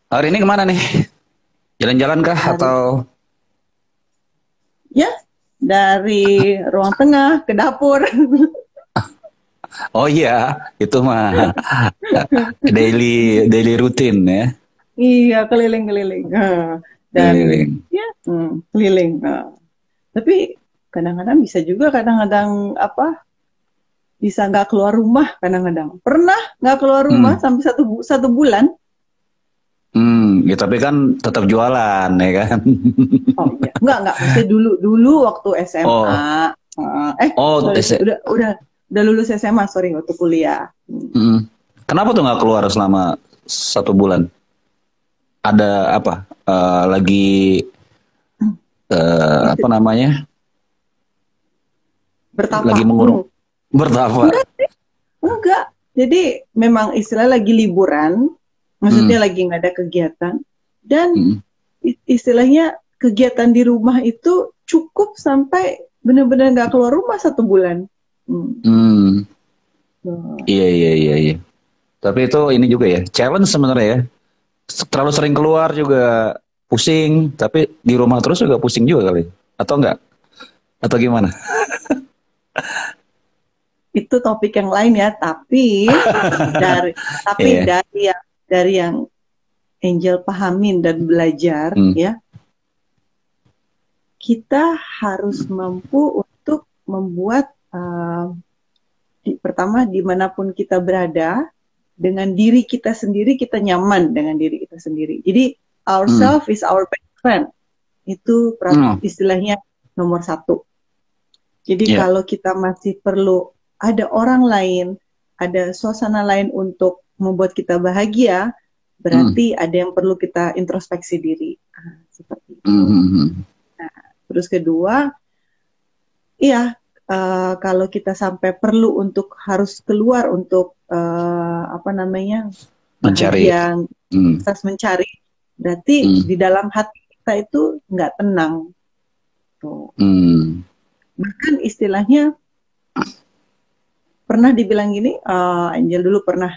Hari ini kemana nih? Jalan-jalan kah Hari atau? ya dari ruang tengah ke dapur. Oh iya, itu mah daily daily rutin ya, Iya, keliling-keliling. Dan keliling. ya keliling. Tapi kadang-kadang bisa juga kadang-kadang apa bisa nggak keluar rumah kadang-kadang. Pernah nggak keluar rumah Hmm, sampai satu bulan. ya tapi kan tetap jualan ya kan. Oh iya, nggak. Maksudnya dulu dulu waktu Oh, SMA. oh, Sorry, udah lulus SMA, sorry, waktu kuliah. kenapa tuh nggak keluar selama 1 bulan? Ada apa? Lagi Itu apa namanya? Lagi bertapa. mengurung bertapa. Enggak, enggak. Jadi memang istilah lagi liburan, maksudnya Hmm, lagi nggak ada kegiatan, dan hmm, istilahnya kegiatan di rumah itu cukup sampai benar-benar nggak keluar rumah satu bulan. Hmm. hmm. Tuh. Iya iya iya iya. Tapi itu ini juga ya, challenge sebenarnya ya. Terlalu sering keluar juga pusing, tapi di rumah terus juga pusing juga kali. Atau enggak? Atau gimana? Itu topik yang lain ya, dari tapi Iya. dari yang Angel pahamin dan belajar Hmm. ya, kita harus mampu untuk membuat pertama dimanapun kita berada dengan diri kita sendiri, kita nyaman dengan diri kita sendiri. Jadi Hmm. ourself is our best friend, itu Hmm. istilahnya nomor satu. Jadi Iya. kalau kita masih perlu ada orang lain, ada suasana lain untuk membuat kita bahagia, Hmm. berarti ada yang perlu kita introspeksi diri. Seperti Hmm. itu. Hmm. Hmm. Terus kedua, iya, kalau kita sampai perlu untuk harus keluar untuk apa namanya, Mencari. bahagia, Hmm. proses mencari, berarti Hmm. di dalam hati kita itu nggak tenang. Tuh. Hmm. Bahkan istilahnya pernah dibilang gini, Angel dulu pernah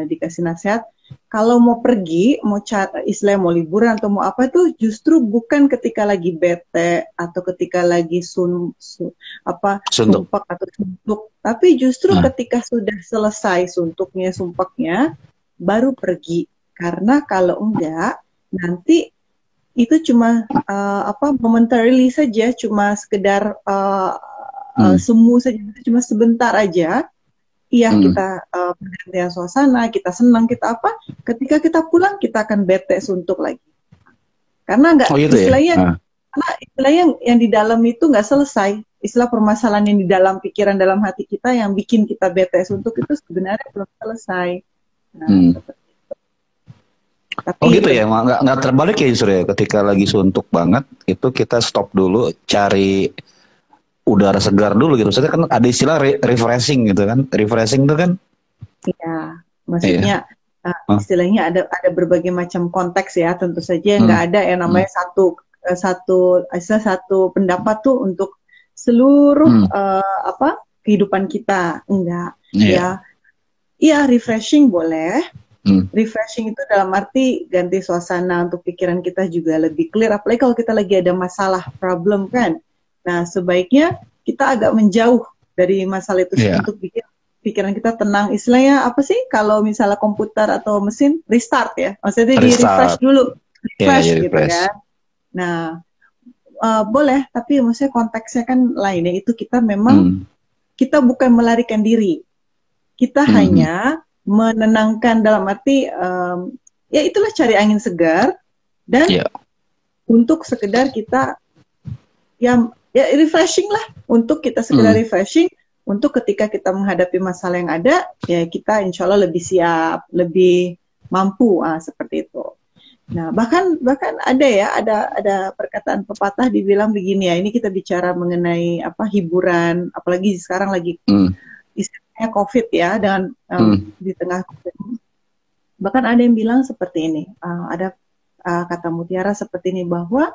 dikasih nasihat, kalau mau pergi, mau istilah mau liburan atau mau apa itu justru bukan ketika lagi bete atau ketika lagi Suntuk. sumpak atau suntuk, tapi justru Nah. ketika sudah selesai suntuknya, sumpaknya, baru pergi. Karena kalau enggak, nanti itu cuma momentarily saja, cuma sekedar Hmm. semu saja, cuma sebentar aja. Iya, Hmm. kita pergantian suasana, kita senang, kita apa. Ketika kita pulang, kita akan bete suntuk lagi. Karena nggak Oh gitu ya. istilahnya, Nah. yang di dalam itu nggak selesai. Istilah permasalahan yang di dalam pikiran, dalam hati kita yang bikin kita bete suntuk itu sebenarnya belum selesai. Nah, Hmm. seperti. Oh Tapi gitu ya, nggak terbalik ya justru ya. Ketika lagi suntuk banget, itu kita stop dulu, cari udara segar dulu gitu. Maksudnya kan ada istilah refreshing gitu kan. Refreshing itu kan, ya, iya. maksudnya Hah? istilahnya ada berbagai macam konteks ya. Tentu saja nggak Hmm. ada yang Hmm. namanya satu pendapat tuh untuk seluruh Hmm. kehidupan kita. Enggak, Iya. ya. Iya, refreshing boleh. Hmm. Refreshing itu dalam arti ganti suasana untuk pikiran kita juga lebih clear. Apalagi kalau kita lagi ada masalah, problem kan. Nah, sebaiknya kita agak menjauh dari masalah itu Iya. untuk bikin pikiran kita tenang. Istilahnya apa sih? Kalau misalnya komputer atau mesin restart ya, maksudnya di refresh Restart. dulu, Iya, refresh jadi gitu fresh. kan. Nah, boleh, tapi maksudnya konteksnya kan lain. Itu kita memang Hmm. kita bukan melarikan diri, kita Hmm. Hmm. hanya menenangkan dalam arti ya itulah cari angin segar dan Iya. untuk sekedar kita ya refreshing lah, untuk kita sekedar Hmm. refreshing untuk ketika kita menghadapi masalah yang ada ya kita insya Allah lebih siap, lebih mampu seperti itu. Nah, bahkan ada perkataan pepatah dibilang begini ya, ini kita bicara mengenai apa hiburan, apalagi sekarang lagi Hmm. istilahnya COVID ya, dengan Hmm. di tengah COVID. Bahkan ada yang bilang seperti ini, ada kata mutiara seperti ini bahwa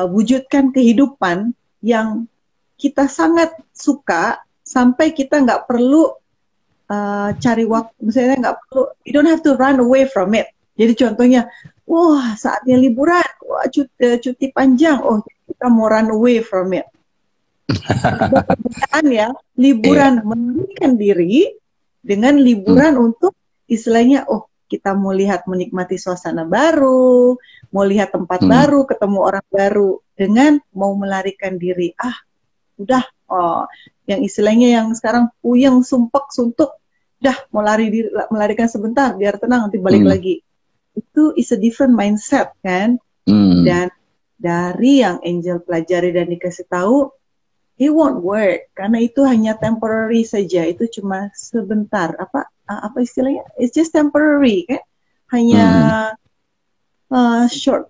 wujudkan kehidupan yang kita sangat suka sampai kita nggak perlu cari waktu, misalnya nggak perlu You don't have to run away from it. Jadi contohnya, wah saatnya liburan, wah cuti panjang, oh kita mau run away from it. Ada perbedaan ya, liburan menyenangkan diri dengan liburan untuk istilahnya, oh kita mau lihat menikmati suasana baru, mau lihat tempat baru, ketemu orang baru, dengan mau melarikan diri. Udah, yang istilahnya yang sekarang puyeng, sumpek, suntuk, udah mau melarikan sebentar, biar tenang, nanti balik lagi. Itu is a different mindset kan. Dan dari yang Angel pelajari dan dikasih tahu, it won't work, karena itu hanya temporary saja, itu cuma sebentar, apa istilahnya, it's just temporary kan, hanya short,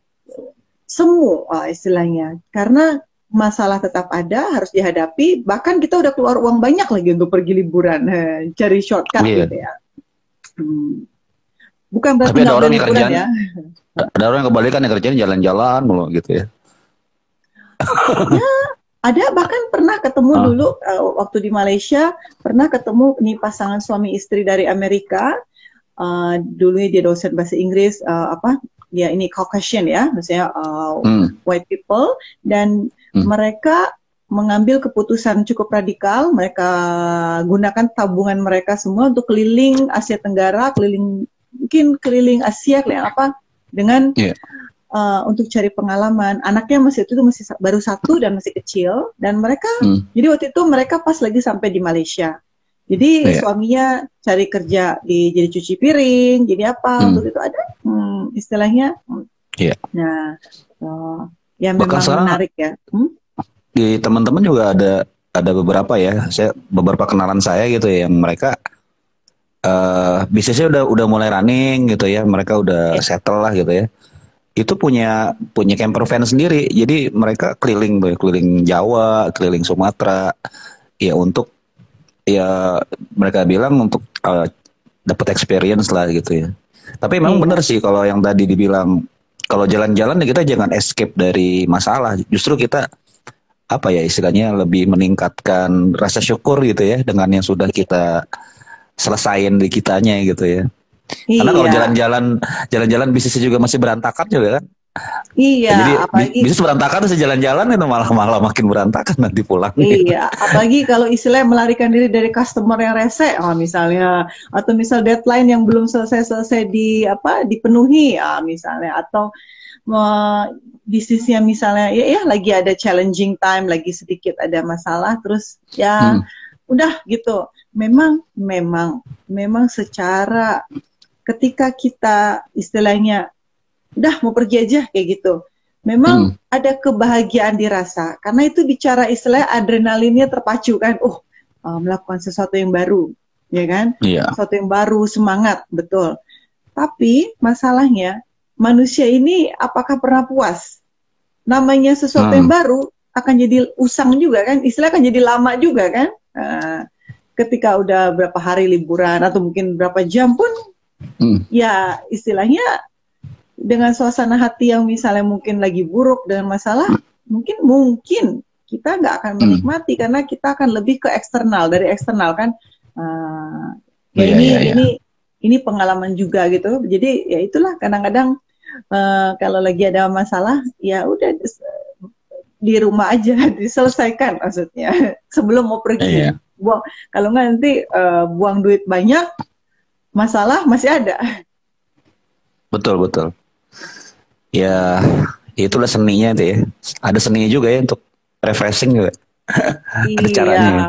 semu istilahnya, karena masalah tetap ada, harus dihadapi, bahkan kita udah keluar uang banyak lagi untuk pergi liburan, cari shortcut gitu ya. Bukan berarti tapi ada orang yang liburan kerjaan, ya. Ada orang yang kebalikan yang kerjaan jalan-jalan mulu gitu ya. Ya, ada bahkan pernah ketemu dulu waktu di Malaysia, pernah ketemu nih pasangan suami istri dari Amerika. Dulunya dia dosen bahasa Inggris, dia ini Caucasian ya, maksudnya white people, dan mereka mengambil keputusan cukup radikal. Mereka gunakan tabungan mereka semua untuk keliling Asia Tenggara, mungkin keliling Asia, dengan untuk cari pengalaman. Anaknya masih baru 1 dan masih kecil, dan mereka jadi waktu itu mereka pas lagi sampai di Malaysia. Jadi suaminya cari kerja jadi cuci piring, jadi apa untuk itu ada istilahnya. Nah, ya memang menarik ya. Di teman-teman juga ada beberapa ya, beberapa kenalan saya gitu ya, yang mereka bisnisnya udah mulai running gitu ya, mereka udah settle lah gitu ya. Itu punya camper van sendiri, jadi mereka keliling Jawa, keliling Sumatera, ya untuk mereka bilang untuk dapat experience lah gitu ya. Tapi memang benar sih kalau yang tadi dibilang, kalau jalan-jalan kita jangan escape dari masalah, justru kita istilahnya lebih meningkatkan rasa syukur gitu ya dengan yang sudah kita selesain di kitanya gitu ya. Karena kalau jalan-jalan bisnisnya juga masih berantakan juga kan. Iya, jadi apalagi bisnis berantakan terus jalan-jalan itu malah makin berantakan nanti pulang. Iya, apalagi kalau istilahnya melarikan diri dari customer yang rese, misalnya, atau misal deadline yang belum selesai dipenuhi, misalnya, atau bisnisnya misalnya lagi ada challenging time, lagi sedikit ada masalah, terus udah gitu. Memang secara ketika kita istilahnya udah mau pergi aja kayak gitu, memang ada kebahagiaan dirasa, karena itu bicara istilah adrenalinnya terpacu kan, melakukan sesuatu yang baru, ya kan, sesuatu yang baru, semangat, betul. Tapi masalahnya manusia ini apakah pernah puas? Namanya sesuatu yang baru akan jadi usang juga kan, istilah akan jadi lama juga kan. Ketika udah berapa hari liburan atau mungkin berapa jam pun, ya istilahnya dengan suasana hati yang misalnya mungkin lagi buruk dengan masalah, mungkin kita nggak akan menikmati, karena kita akan lebih ke eksternal, dari eksternal kan. Ini pengalaman juga gitu. Jadi ya itulah, kadang-kadang kalau lagi ada masalah, ya udah di rumah aja diselesaikan, maksudnya sebelum mau pergi. Kalau nggak nanti buang duit banyak, masalah masih ada. Betul. Ya, itulah seninya itu ya. Ada seninya juga ya untuk refreshing juga. Ada caranya. Ya.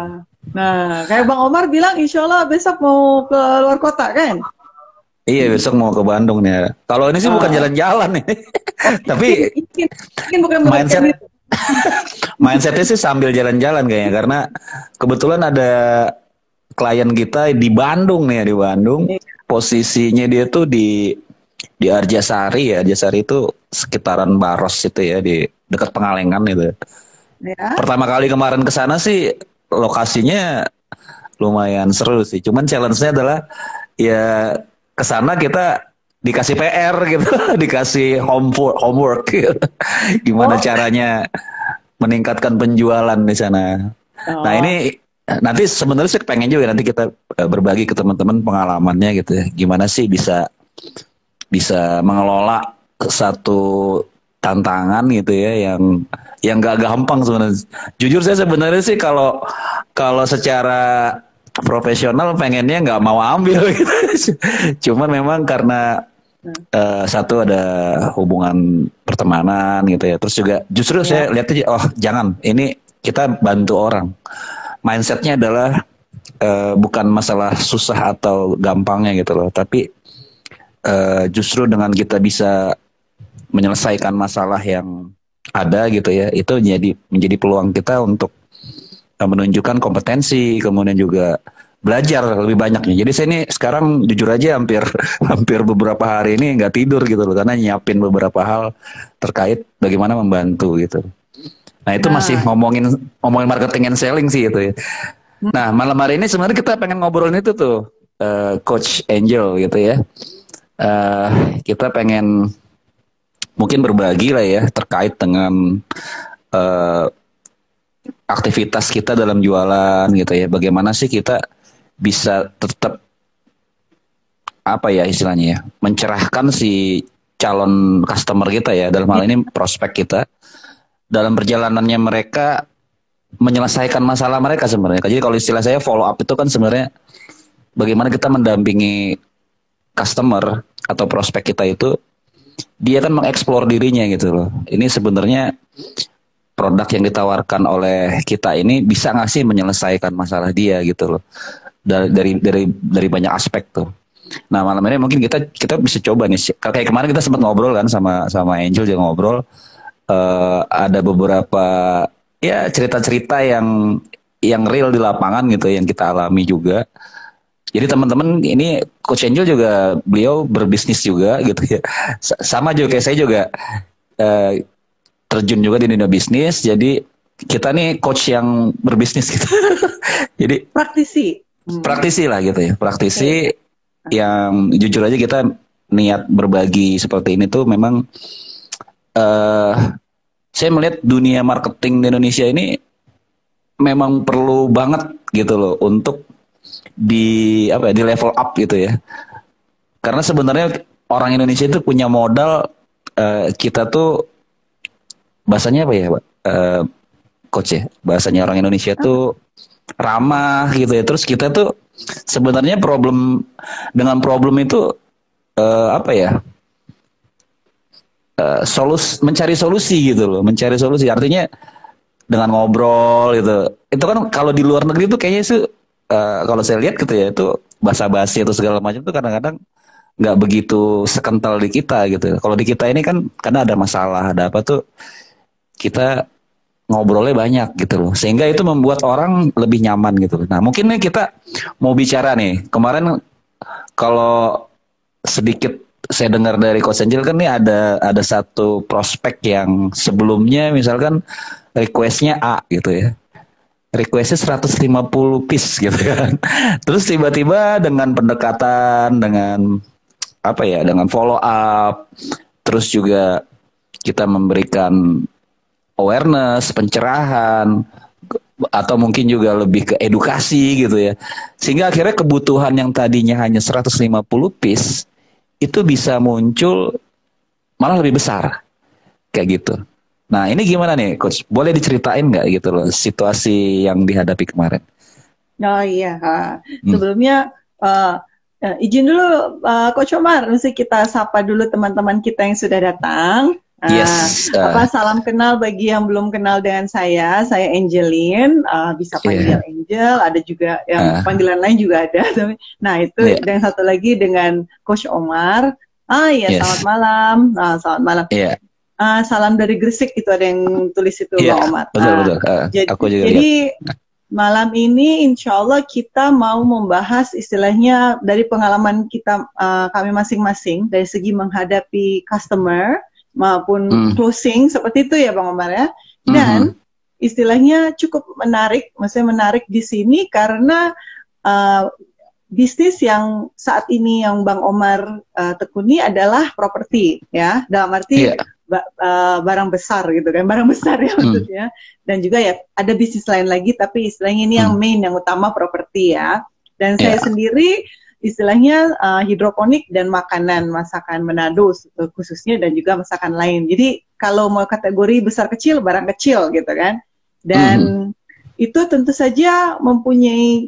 Nah, kayak Bang Omar bilang, insya Allah besok mau ke luar kota kan? Iya, besok mau ke Bandung nih. Kalau ini sih bukan jalan-jalan nih. Tapi mungkin bukan mindsetnya sih sambil jalan-jalan kayaknya, karena kebetulan ada klien kita di Bandung nih, di Bandung. Posisinya dia tuh di Arjasari ya. Arjasari itu sekitaran Baros itu ya, di dekat Pengalengan itu. Ya. Pertama kali kemarin ke sana sih lokasinya lumayan seru sih. Cuman challenge-nya adalah ya ke sana kita dikasih PR gitu, dikasih homework gitu. Gimana caranya meningkatkan penjualan di sana. Nah, ini nanti sebenarnya sih pengen juga nanti kita berbagi ke teman-teman pengalamannya gitu ya. Gimana sih bisa bisa mengelola satu tantangan gitu ya yang gak gampang sebenarnya. Jujur saya sebenarnya sih kalau kalau secara profesional pengennya nggak mau ambil gitu. Cuman memang karena satu ada hubungan pertemanan gitu ya. Terus juga justru Ya. saya lihat aja, oh jangan, ini kita bantu orang. Mindsetnya adalah bukan masalah susah atau gampangnya gitu loh, tapi justru dengan kita bisa menyelesaikan masalah yang ada gitu ya, itu menjadi peluang kita untuk menunjukkan kompetensi, kemudian juga belajar lebih banyaknya. Jadi saya ini sekarang jujur aja hampir hampir beberapa hari ini nggak tidur gitu loh, karena nyiapin beberapa hal terkait bagaimana membantu gitu. Nah itu masih Nah, ngomongin ngomongin marketing and selling sih itu ya. Nah malam hari ini sebenarnya kita pengen ngobrolin itu tuh, Coach Angel gitu ya. Kita pengen mungkin berbagi lah ya terkait dengan eh, aktivitas kita dalam jualan gitu ya. Bagaimana sih kita bisa tetap apa ya istilahnya ya, mencerahkan si calon customer kita ya, dalam hal ini prospek kita, dalam perjalanannya mereka menyelesaikan masalah mereka sebenarnya. Jadi kalau istilah saya follow up itu kan sebenarnya bagaimana kita mendampingi customer atau prospek kita itu, dia kan mengeksplor dirinya gitu loh. Ini sebenarnya produk yang ditawarkan oleh kita ini bisa nggak sih menyelesaikan masalah dia gitu loh. Dari banyak aspek tuh. Nah malam ini mungkin kita bisa coba nih. Kayak kemarin kita sempat ngobrol kan sama sama Angel juga ngobrol. Ada beberapa ya cerita-cerita yang real di lapangan gitu yang kita alami juga. Jadi teman-teman ini Coach Angel juga beliau berbisnis juga gitu ya. Sama juga kayak saya juga eh, terjun juga di dunia bisnis. Jadi kita nih coach yang berbisnis gitu. Jadi praktisi. praktisi lah gitu ya. Praktisi Oke. yang jujur aja kita niat berbagi seperti ini tuh memang eh saya melihat dunia marketing di Indonesia ini memang perlu banget gitu loh untuk di apa ya, di level up gitu ya. Karena sebenarnya orang Indonesia itu punya modal, kita tuh bahasanya apa ya, Pak? Coach ya. Bahasanya orang Indonesia tuh ramah gitu ya. Terus kita tuh sebenarnya dengan problem itu apa ya? Mencari solusi gitu loh, mencari solusi. Artinya dengan ngobrol gitu. Itu kan kalau di luar negeri tuh kayaknya sih kalau saya lihat gitu ya, itu basa-basi atau segala macam tuh kadang-kadang nggak begitu sekental di kita gitu. Kalau di kita ini kan karena ada masalah, ada apa tuh kita ngobrolnya banyak gitu loh. Sehingga itu membuat orang lebih nyaman gitu. Nah, mungkin nih kita mau bicara nih. Kemarin kalau sedikit saya dengar dari Coach Angel kan nih ada satu prospek yang sebelumnya misalkan requestnya A gitu ya. Requestnya 150 piece gitu kan. Terus tiba-tiba dengan pendekatan, dengan apa ya, dengan follow up, terus juga kita memberikan awareness, pencerahan, atau mungkin juga lebih ke edukasi gitu ya. Sehingga akhirnya kebutuhan yang tadinya hanya 150 piece itu bisa muncul malah lebih besar kayak gitu. Nah ini gimana nih Coach? Boleh diceritain nggak gitu loh situasi yang dihadapi kemarin? Oh iya, Hmm. sebelumnya izin dulu Coach Omar, mesti kita sapa dulu teman-teman kita yang sudah datang. Yes, Salam kenal bagi yang belum kenal dengan saya Angeline, bisa panggil yeah, Angel, ada juga yang panggilan lain juga ada. Nah itu, yeah, dan satu lagi dengan Coach Omar. Iya, selamat yes, malam, selamat malam. yeah, Salam dari Gresik, itu ada yang tulis itu yeah, Bang Omar. betul betul. Aku juga lihat. Jadi malam ini insya Allah kita mau membahas istilahnya dari pengalaman kita, kami masing-masing dari segi menghadapi customer maupun closing seperti itu ya Bang Omar ya. Dan istilahnya cukup menarik, maksudnya menarik di sini karena bisnis yang saat ini yang Bang Omar tekuni adalah properti ya. Dalam arti barang besar gitu kan, barang besar ya maksudnya. Dan juga ya ada bisnis lain lagi, tapi istilahnya ini yang main, yang utama properti ya. Dan saya sendiri istilahnya hidroponik dan masakan Manado khususnya, dan juga masakan lain. Jadi kalau mau kategori besar kecil, barang kecil gitu kan. Dan itu tentu saja mempunyai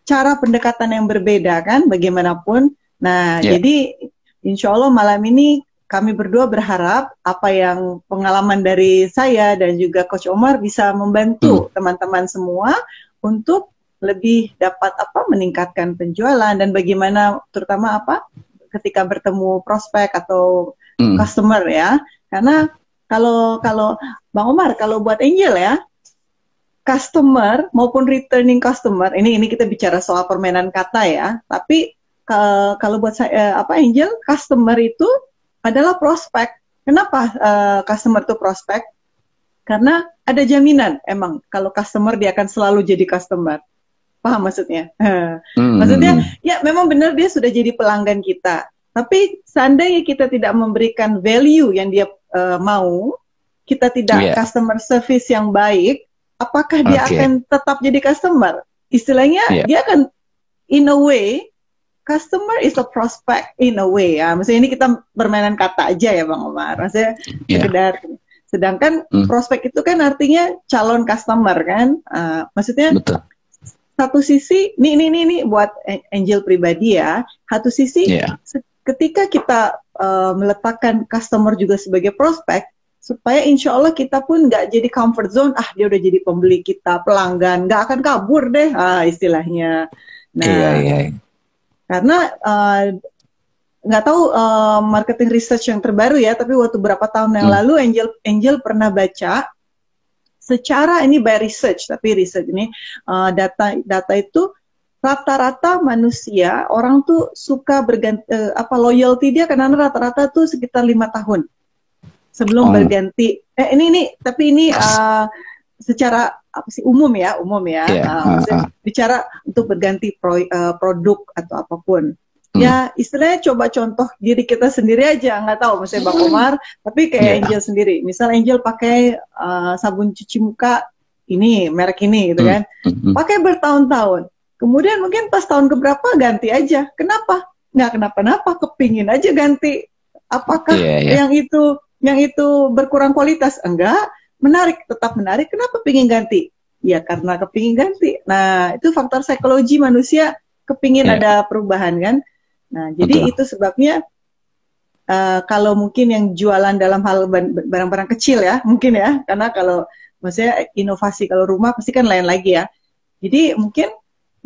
cara pendekatan yang berbeda kan, bagaimanapun. Nah, jadi insya Allah malam ini kami berdua berharap apa yang pengalaman dari saya dan juga Coach Omar bisa membantu teman-teman semua untuk lebih dapat meningkatkan penjualan, dan bagaimana terutama ketika bertemu prospek atau customer ya. Karena kalau Bang Omar, kalau buat Angel ya, customer maupun returning customer, ini kita bicara soal permainan kata ya, tapi kalau buat saya Angel, customer itu adalah prospek. Kenapa customer itu prospek? Karena ada jaminan emang kalau customer dia akan selalu jadi customer. Paham maksudnya? Maksudnya ya memang benar dia sudah jadi pelanggan kita. Tapi seandainya kita tidak memberikan value yang dia mau, kita tidak customer service yang baik, apakah dia akan tetap jadi customer? Istilahnya dia akan, in a way, customer is a prospect in a way ya. Maksudnya ini kita bermainan kata aja ya Bang Omar. Maksudnya sekedar, sedangkan prospek itu kan artinya calon customer kan. Maksudnya satu sisi, ini buat Angel pribadi ya. Satu sisi ketika kita meletakkan customer juga sebagai prospek, supaya insya Allah kita pun nggak jadi comfort zone, dia udah jadi pembeli kita, pelanggan, nggak akan kabur deh istilahnya. Nah, karena nggak tahu marketing research yang terbaru ya, tapi waktu beberapa tahun yang lalu Angel pernah baca secara ini by research, tapi research ini data itu rata-rata manusia orang tuh suka berganti loyalty dia karena rata-rata tuh sekitar 5 tahun sebelum berganti. Tapi ini secara umum ya. Bicara untuk berganti produk atau apapun. Ya istilahnya coba contoh diri kita sendiri aja, nggak tahu misalnya Bang Omar, tapi kayak Angel sendiri. Misal Angel pakai sabun cuci muka ini, merek ini gitu kan. Pakai bertahun-tahun. Kemudian mungkin pas tahun keberapa ganti aja. Kenapa? Nggak kenapa-napa, kepingin aja ganti. Apakah yang itu berkurang kualitas? Enggak. Menarik, tetap menarik. Kenapa pingin ganti? Ya karena kepingin ganti. Nah, itu faktor psikologi manusia kepingin ada perubahan kan. Nah, jadi itu sebabnya kalau mungkin yang jualan dalam hal barang-barang kecil ya, mungkin ya. Karena kalau maksudnya inovasi kalau rumah pasti kan lain lagi ya. Jadi mungkin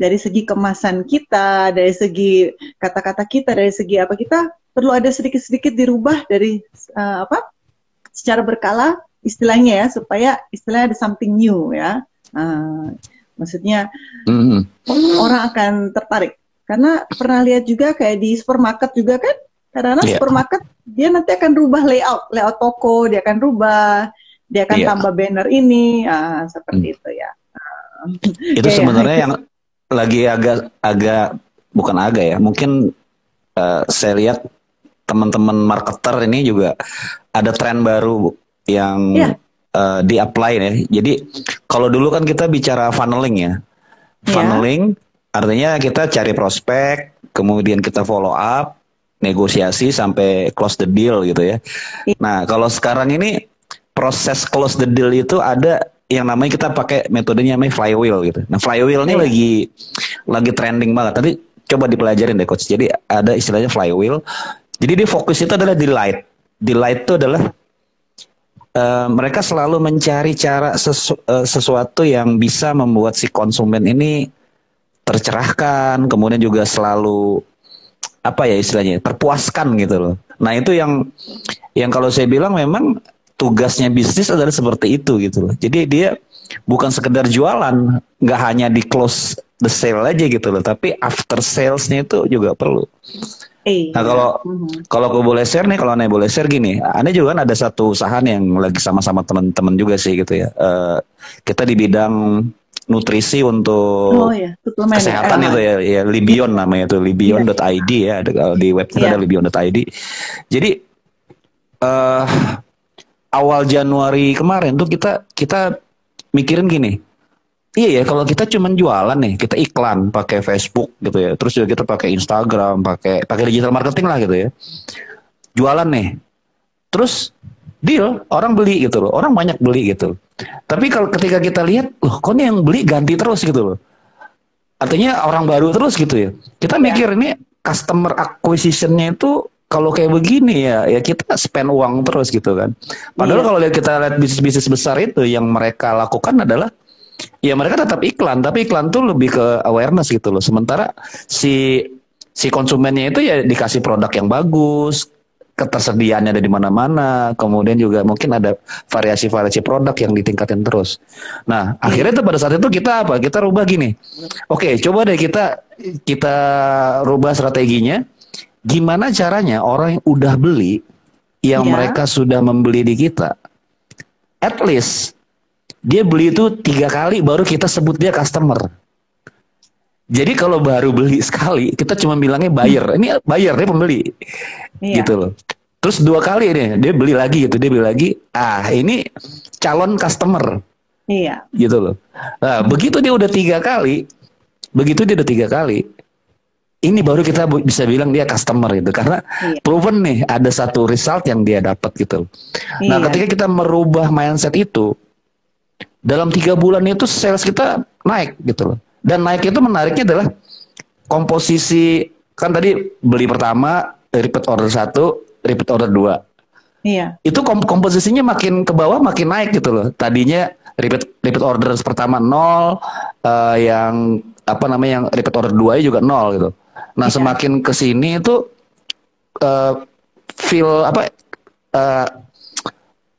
dari segi kemasan kita, dari segi kata-kata kita, dari segi apa, kita perlu ada sedikit-sedikit dirubah dari secara berkala istilahnya ya, supaya istilahnya ada something new ya. Maksudnya orang akan tertarik. Karena pernah lihat juga kayak di supermarket juga kan, karena supermarket dia nanti akan rubah layout toko, dia akan rubah, dia akan tambah banner ini, seperti itu ya. Itu sebenarnya yang lagi agak bukan agak ya, mungkin saya lihat teman-teman marketer ini juga ada tren baru yang di-apply ya. Jadi kalau dulu kan kita bicara funneling ya. Funneling artinya kita cari prospek, kemudian kita follow up, negosiasi sampai close the deal gitu ya. Nah, kalau sekarang ini proses close the deal itu ada yang namanya, kita pakai metodenya namanya flywheel gitu. Nah, flywheel ini lagi trending banget. Tadi coba dipelajarin deh coach. Jadi ada istilahnya flywheel. Jadi dia fokus itu adalah delight. Delight itu adalah mereka selalu mencari cara sesuatu yang bisa membuat si konsumen ini tercerahkan, kemudian juga selalu istilahnya terpuaskan gitu loh. Nah, itu yang kalau saya bilang memang tugasnya bisnis adalah seperti itu gitu loh. Jadi dia bukan sekedar jualan, nggak hanya di close the sale aja gitu loh, tapi after salesnya itu juga perlu. Nah, kalau aku boleh share nih, kalau Anda boleh share gini, Anda juga kan ada satu usaha nih yang lagi sama-sama teman-teman juga sih gitu ya. Kita di bidang nutrisi untuk kesehatan itu ya Libion namanya itu, libion.id ya, di website ada libion.id. Jadi awal Januari kemarin tuh kita kita mikirin gini. Iya ya, kalau kita cuman jualan nih, kita iklan pakai Facebook gitu ya. Terus juga kita pakai Instagram, pakai pakai digital marketing lah gitu ya. Jualan nih. Terus deal, orang beli gitu loh. Orang banyak beli gitu. Tapi kalau ketika kita lihat, loh kok nih yang beli ganti terus gitu loh. Artinya orang baru terus gitu ya. Kita Ya, mikir ini customer acquisition-nya itu kalau kayak begini ya, ya kita spend uang terus gitu kan. Padahal iya, kalau kita lihat bisnis-bisnis besar itu yang mereka lakukan adalah ya mereka tetap iklan, tapi iklan tuh lebih ke awareness gitu loh. Sementara si si konsumennya itu ya dikasih produk yang bagus, ketersediaannya ada di mana-mana, kemudian juga mungkin ada variasi-variasi produk yang ditingkatin terus. Nah, iya, akhirnya tuh pada saat itu kita apa? Kita rubah gini. Oke, coba deh kita kita rubah strateginya. Gimana caranya orang yang udah beli, yang iya, mereka sudah membeli di kita, at least dia beli itu 3 kali baru kita sebut dia customer. Jadi kalau baru beli sekali, kita cuma bilangnya buyer. Ini buyer, dia pembeli, gitu iya, loh. Terus 2 kali nih, dia beli lagi gitu, dia beli lagi. Ah, ini calon customer, iya, gitu loh. Nah, begitu dia udah 3 kali, begitu dia udah 3 kali, ini baru kita bisa bilang dia customer gitu. Karena iya, proven nih, ada satu result yang dia dapat gitu. Nah, iya, ketika kita merubah mindset itu, dalam 3 bulan itu sales kita naik gitu loh. Dan naik itu menariknya adalah komposisi, kan tadi beli pertama, repeat order 1, repeat order 2. iya, Itu komposisinya makin ke bawah makin naik gitu loh. Tadinya repeat repeat order pertama nol, yang apa namanya yang repeat order 2 juga nol gitu. Nah, iya, semakin ke sini itu eh, feel eh,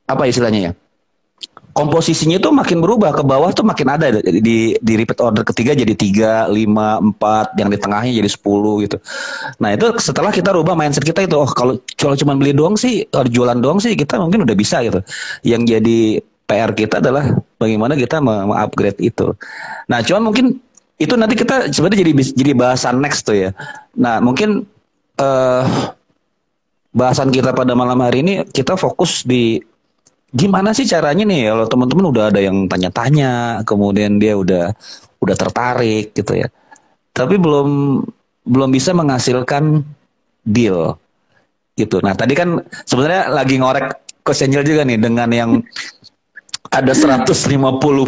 apa istilahnya ya? Komposisinya itu makin berubah ke bawah tuh makin ada di repeat order ketiga jadi 3, 5, 4, yang di tengahnya jadi 10 gitu. Nah itu setelah kita rubah mindset kita itu, oh kalau kalau cuma beli doang sih, kalau jualan doang sih kita mungkin udah bisa gitu. Yang jadi PR kita adalah bagaimana kita mengupgrade itu. Nah cuman mungkin itu nanti kita sebenarnya jadi bahasan next tuh ya. Nah mungkin eh bahasan kita pada malam hari ini kita fokus di gimana sih caranya nih kalau teman-teman udah ada yang tanya-tanya, kemudian dia udah tertarik gitu ya. Tapi belum belum bisa menghasilkan deal gitu. Nah, tadi kan sebenarnya lagi ngorek Coach Angel juga nih dengan yang ada 150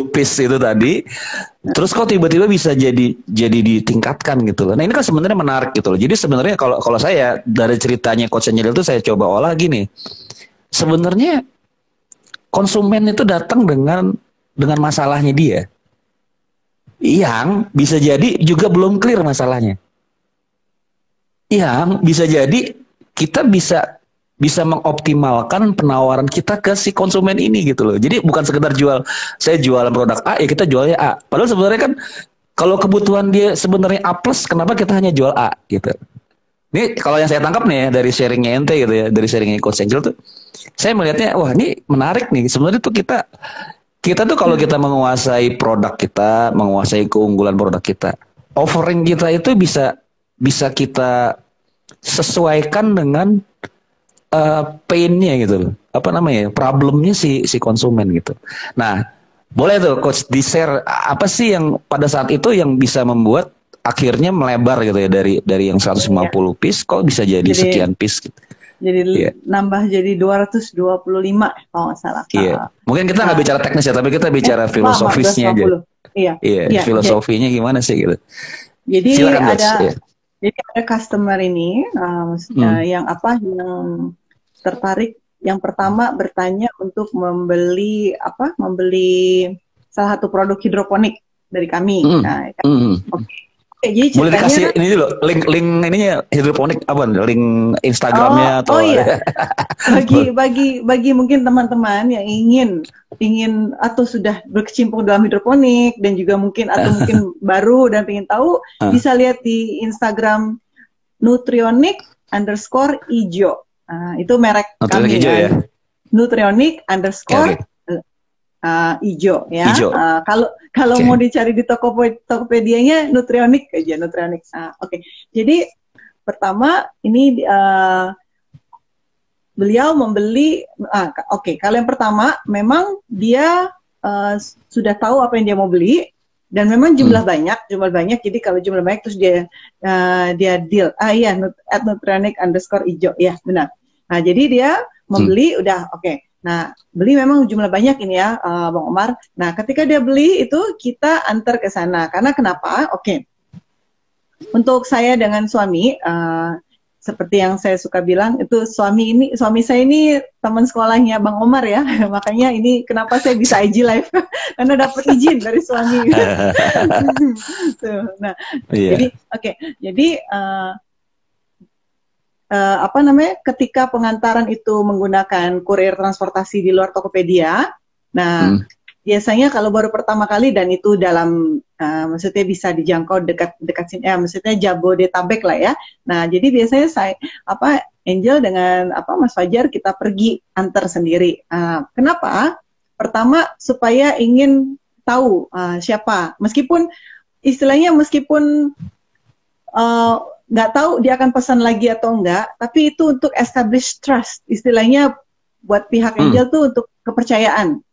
piece itu tadi. Terus kok tiba-tiba bisa jadi ditingkatkan gitu loh. Nah, ini kan sebenarnya menarik gitu loh. Jadi sebenarnya kalau kalau saya dari ceritanya Coach Angel itu saya coba olah gini. Sebenarnya konsumen itu datang dengan masalahnya dia yang bisa jadi juga belum clear masalahnya, yang bisa jadi kita bisa bisa mengoptimalkan penawaran kita ke si konsumen ini gitu loh. Jadi bukan sekedar jual, saya jualan produk A ya kita jualnya A. Padahal sebenarnya kan kalau kebutuhan dia sebenarnya A plus, kenapa kita hanya jual A gitu. Ini kalau yang saya tangkap nih ya, dari sharingnya ente gitu ya, dari sharingnya Coach Angel tuh, saya melihatnya wah ini menarik nih. Sebenarnya tuh kita kita tuh kalau kita menguasai produk kita, menguasai keunggulan produk kita, offering kita itu bisa bisa kita sesuaikan dengan pain-nya gitu loh. Apa namanya? Problemnya si konsumen gitu. Nah, boleh tuh coach di-share apa sih yang pada saat itu yang bisa membuat akhirnya melebar gitu ya dari yang iya. 150 piece kok bisa jadi Jadi sekian piece gitu. jadi Iya. nambah jadi 225 kalau nggak salah. Iya. Mungkin kita nggak Nah, bicara teknis ya, tapi kita bicara maaf filosofisnya aja. 250. Iya, Iya, iya. filosofinya gimana sih gitu. Jadi Silakan coach. ada Iya. jadi ada customer ini Hmm. yang apa yang tertarik yang pertama bertanya untuk membeli salah satu produk hidroponik dari kami. Hmm. Nah, Hmm. oke, jadi Boleh dikasih ceritanya ini dulu link ininya hidroponik apa? Link Instagramnya oh atau iya, bagi mungkin teman-teman yang ingin atau sudah berkecimpung dalam hidroponik dan juga mungkin baru dan ingin tahu, bisa lihat di Instagram Nutrionic_ijo. Nah, itu merek Nutrionic kami hijau ya. ya. Nutrionic_ijo Oke, oke. ya. Hijau. Kalau Oke. mau dicari di Tokopedia-nya Nutrionic aja, Nutrionic. Oke. Jadi pertama ini beliau membeli, oke, kalau yang pertama memang dia sudah tahu apa yang dia mau beli dan memang jumlah banyak, jadi kalau jumlah banyak terus dia deal, iya, @nutronic_ijo, ya benar. Nah jadi dia membeli udah oke. Nah beli memang jumlah banyak ini ya, Bang Omar. Nah ketika dia beli itu kita antar ke sana, karena kenapa? Oke. Untuk saya dengan suami, seperti yang saya suka bilang, itu suami saya ini teman sekolahnya Bang Omar ya, makanya ini kenapa saya bisa IG live karena dapat izin dari suami. Nah, jadi oke. Jadi apa namanya? Ketika pengantaran itu menggunakan kurir transportasi di luar Tokopedia, nah biasanya kalau baru pertama kali dan itu dalam maksudnya bisa dijangkau dekat sini, maksudnya Jabodetabek lah ya. Nah jadi biasanya Angel dengan Mas Fajar kita pergi antar sendiri. Kenapa? Pertama supaya ingin tahu siapa, meskipun istilahnya nggak tahu dia akan pesan lagi atau enggak, tapi itu untuk establish trust, istilahnya buat pihak Angel tuh untuk kepercayaan.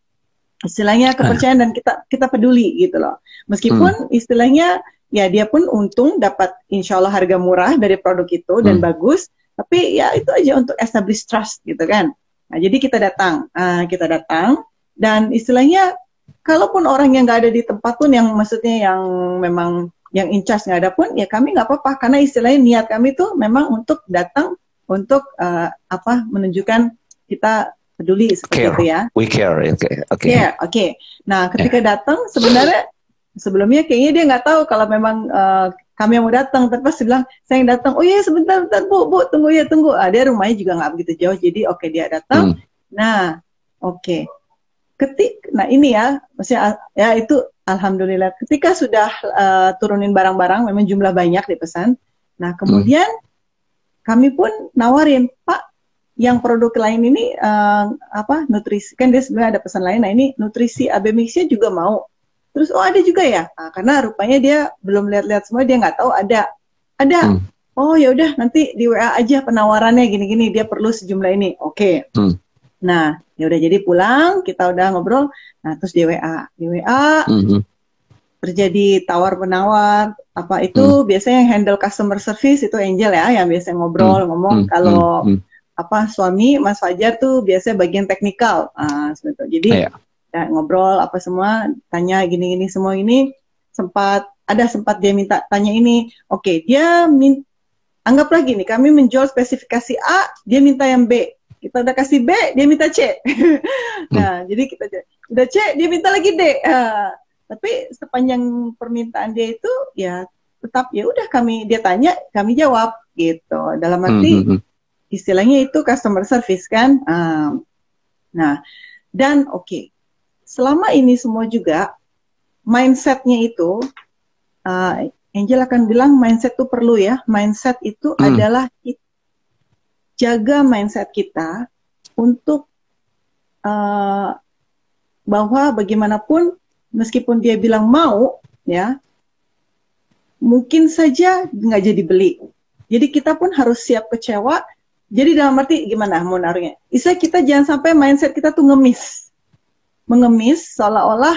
Istilahnya kepercayaan dan kita peduli gitu loh. Meskipun istilahnya ya dia pun untung dapat insya Allah harga murah dari produk itu dan bagus, tapi ya itu aja untuk establish trust gitu kan. Nah jadi kita datang dan istilahnya kalaupun orang yang nggak ada di tempat pun, yang maksudnya yang memang yang in charge nggak ada pun, ya kami nggak apa-apa, karena istilahnya niat kami tuh memang untuk datang untuk menunjukkan kita peduli seperti itu ya. We care, oke. Yeah, oke. Nah, ketika datang sebenarnya sebelumnya kayaknya dia nggak tahu kalau memang kami yang mau datang, tapi pas bilang saya yang datang, oh iya sebentar Bu, tunggu. Dia rumahnya juga nggak begitu jauh, jadi oke, dia datang. Nah, oke. Nah ini ya, maksudnya ya itu alhamdulillah. Ketika sudah turunin barang-barang, memang jumlah banyak dipesan. Nah kemudian kami pun nawarin, Pak, yang produk lain ini nutrisi, kan dia sebenarnya ada pesan lain. Nah ini nutrisi AB Mixnya juga mau. Terus ada juga ya, karena rupanya dia belum lihat-lihat semua, dia nggak tahu ada. Oh ya udah, nanti di WA aja penawarannya gini-gini, dia perlu sejumlah ini. Oke. Nah ya udah, jadi pulang kita udah ngobrol. Nah terus di WA terjadi tawar menawar. Biasanya yang handle customer service itu Angel ya, yang biasa ngobrol ngomong. Kalau suami Mas Fajar tuh biasanya bagian teknikal, sebetulnya. Jadi ya, ngobrol apa semua, tanya gini-gini semua ini, sempat dia minta tanya ini. Oke, dia anggaplah gini, kami menjual spesifikasi A, dia minta yang B. Kita udah kasih B, dia minta C. Nah, jadi kita udah C, dia minta lagi D. Tapi sepanjang permintaan dia itu ya tetap ya udah, dia tanya, kami jawab gitu. Dalam arti istilahnya itu customer service kan. Nah, dan oke. Selama ini semua juga mindsetnya itu, Angel akan bilang mindset itu perlu ya. Mindset itu adalah jaga mindset kita untuk bahwa bagaimanapun meskipun dia bilang mau ya, mungkin saja nggak jadi beli. Jadi kita pun harus siap kecewa. Jadi dalam arti gimana mau naruhnya? Kita jangan sampai mindset kita tuh mengemis seolah-olah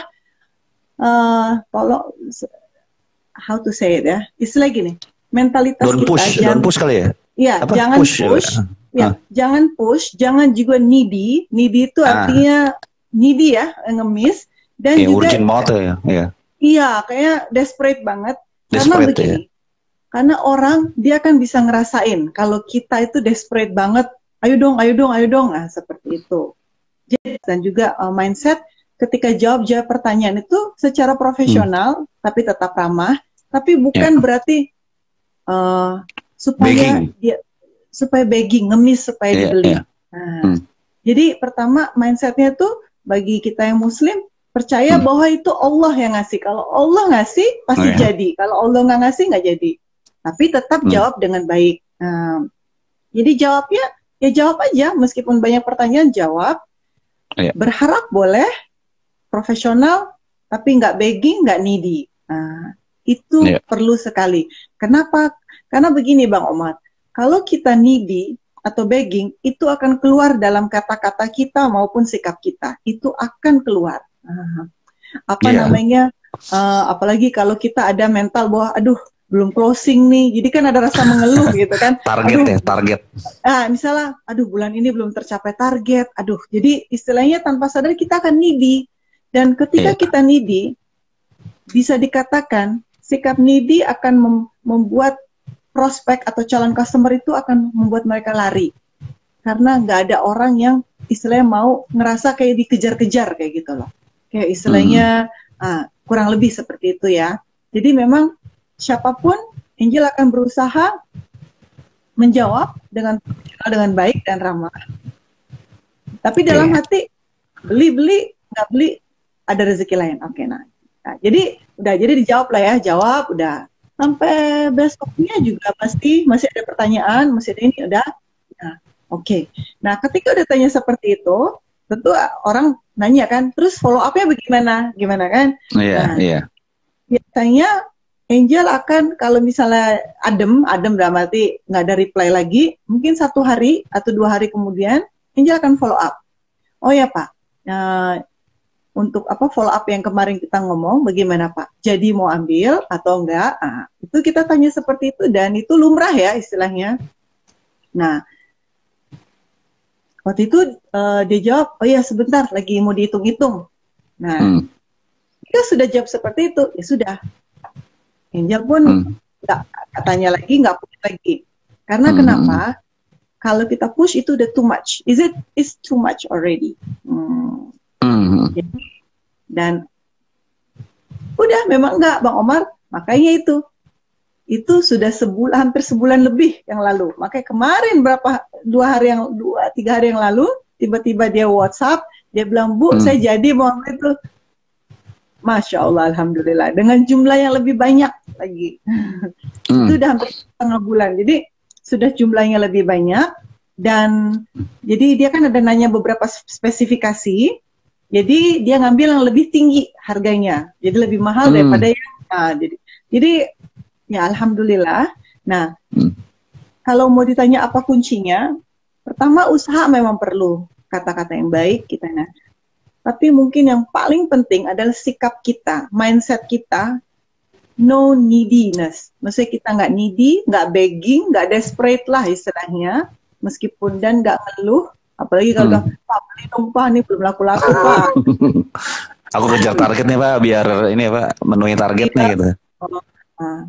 how to say it ya, istilah gini, mentalitas don't kita push kali ya. Iya, jangan push. Ya, jangan push, jangan juga needy. Needy itu artinya needy ya, ngemis, dan juga urgent banget ya. Iya, kayak desperate banget. Karena begini. Karena orang dia akan bisa ngerasain kalau kita itu desperate banget. Ayo dong. Nah, seperti itu. Jadi, dan juga mindset ketika jawab pertanyaan itu secara profesional, tapi tetap ramah, tapi bukan berarti supaya begging, ngemis supaya dibeli. Nah, jadi pertama mindsetnya tuh bagi kita yang Muslim, percaya bahwa itu Allah yang ngasih. Kalau Allah ngasih pasti jadi. Kalau Allah nggak ngasih nggak jadi. Tapi tetap jawab dengan baik. Jadi jawabnya ya jawab aja, meskipun banyak pertanyaan jawab. Berharap boleh, profesional, tapi nggak begging, nggak needy. Itu perlu sekali. Kenapa? Karena begini Bang Omar, kalau kita needy, atau begging, itu akan keluar dalam kata-kata kita maupun sikap kita. Itu akan keluar. Apa namanya, apalagi kalau kita ada mental bahwa, aduh, belum closing nih, jadi kan ada rasa mengeluh gitu kan. Target aduh, ya, target. Misalnya, aduh bulan ini belum tercapai target, aduh, jadi istilahnya tanpa sadar kita akan needy. Dan ketika kita needy, bisa dikatakan sikap needy akan membuat prospek atau calon customer itu akan membuat mereka lari. Karena nggak ada orang yang istilahnya mau ngerasa kayak dikejar-kejar kayak gitu loh. Kayak istilahnya kurang lebih seperti itu ya. Jadi memang siapapun Angel akan berusaha menjawab dengan baik dan ramah. Tapi dalam hati beli nggak beli ada rezeki lain. Oke, nah jadi dijawab lah ya, jawab udah. Sampai besoknya juga pasti masih ada pertanyaan, masih ada ini, udah. Nah, oke. Nah, ketika udah tanya seperti itu, tentu orang nanya kan, terus follow up-nya bagaimana? Gimana kan? Biasanya Angel akan, kalau misalnya adem dalam arti nggak ada reply lagi, mungkin 1 hari atau 2 hari kemudian, Angel akan follow up. Oh ya Pak, untuk follow up yang kemarin kita ngomong, bagaimana Pak? Jadi mau ambil atau enggak? Itu kita tanya seperti itu, dan itu lumrah ya istilahnya. Nah, waktu itu dia jawab, oh ya sebentar, lagi mau dihitung-hitung. Nah, kita sudah jawab seperti itu, ya sudah. Angel pun nggak tanya lagi, nggak push lagi. Karena kenapa? Kalau kita push itu udah too much. It's too much already. Dan udah memang enggak Bang Omar, makanya itu sudah hampir sebulan lebih yang lalu. Makanya kemarin 2-3 hari yang lalu tiba-tiba dia WhatsApp, dia bilang, Bu, saya jadi mau itu. Masya Allah, Alhamdulillah, dengan jumlah yang lebih banyak lagi. Itu udah hampir setengah bulan, jadi sudah jumlahnya lebih banyak. Dan jadi dia kan ada nanya beberapa spesifikasi. Jadi dia ngambil yang lebih tinggi harganya, jadi lebih mahal daripada yang jadi ya alhamdulillah. Nah, kalau mau ditanya apa kuncinya, pertama usaha memang perlu kata-kata yang baik kita. Tapi mungkin yang paling penting adalah sikap kita, mindset kita, no neediness. Maksudnya kita nggak needy, nggak begging, nggak desperate lah istilahnya, meskipun dan nggak ngeluh. Apalagi kalau Pak beli dong Pak, ini belum laku-laku Pak. Aku kejar targetnya Pak, biar ini Pak memenuhi targetnya gitu.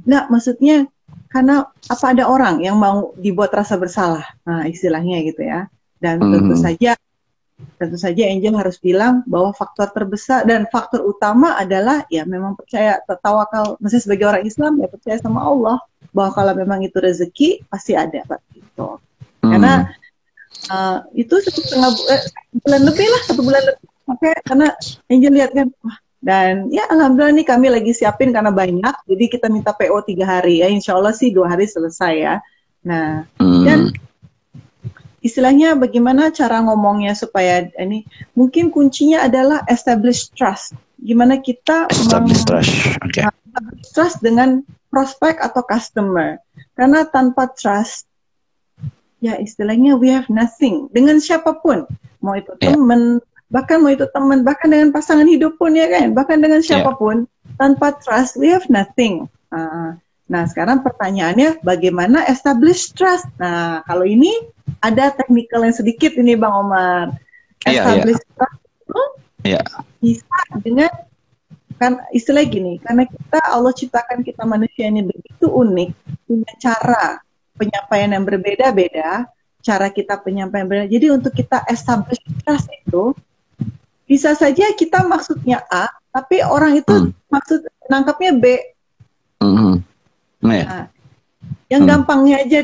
Nggak, maksudnya karena apa ada orang yang mau dibuat rasa bersalah, istilahnya gitu ya. Dan tentu saja Angel harus bilang bahwa faktor terbesar dan faktor utama adalah ya memang percaya, tawakal. Maksudnya sebagai orang Islam ya percaya sama Allah bahwa kalau memang itu rezeki pasti ada Pak gitu. Karena itu 1 bulan lebih lah, 1 bulan lebih. Oke, karena Angel lihat kan, dan ya alhamdulillah nih kami lagi siapin karena banyak, jadi kita minta PO 3 hari ya, insya Allah sih 2 hari selesai ya. Nah, dan istilahnya bagaimana cara ngomongnya supaya ini, mungkin kuncinya adalah establish trust. Gimana kita establish trust dengan prospek atau customer. Karena tanpa trust, ya istilahnya we have nothing dengan siapapun, mau itu teman, bahkan bahkan dengan pasangan hidup pun ya kan, bahkan dengan siapapun, tanpa trust we have nothing. Nah sekarang pertanyaannya bagaimana establish trust. Nah kalau ini ada technical yang sedikit ini Bang Omar. Establish trust itu bisa dengan, kan istilah gini, karena Allah ciptakan kita manusia ini begitu unik, punya cara penyampaian yang berbeda-beda, cara kita penyampaian berbeda. Jadi untuk kita establish trust itu, bisa saja kita maksudnya A, tapi orang itu maksud nangkapnya B. Yang gampangnya aja,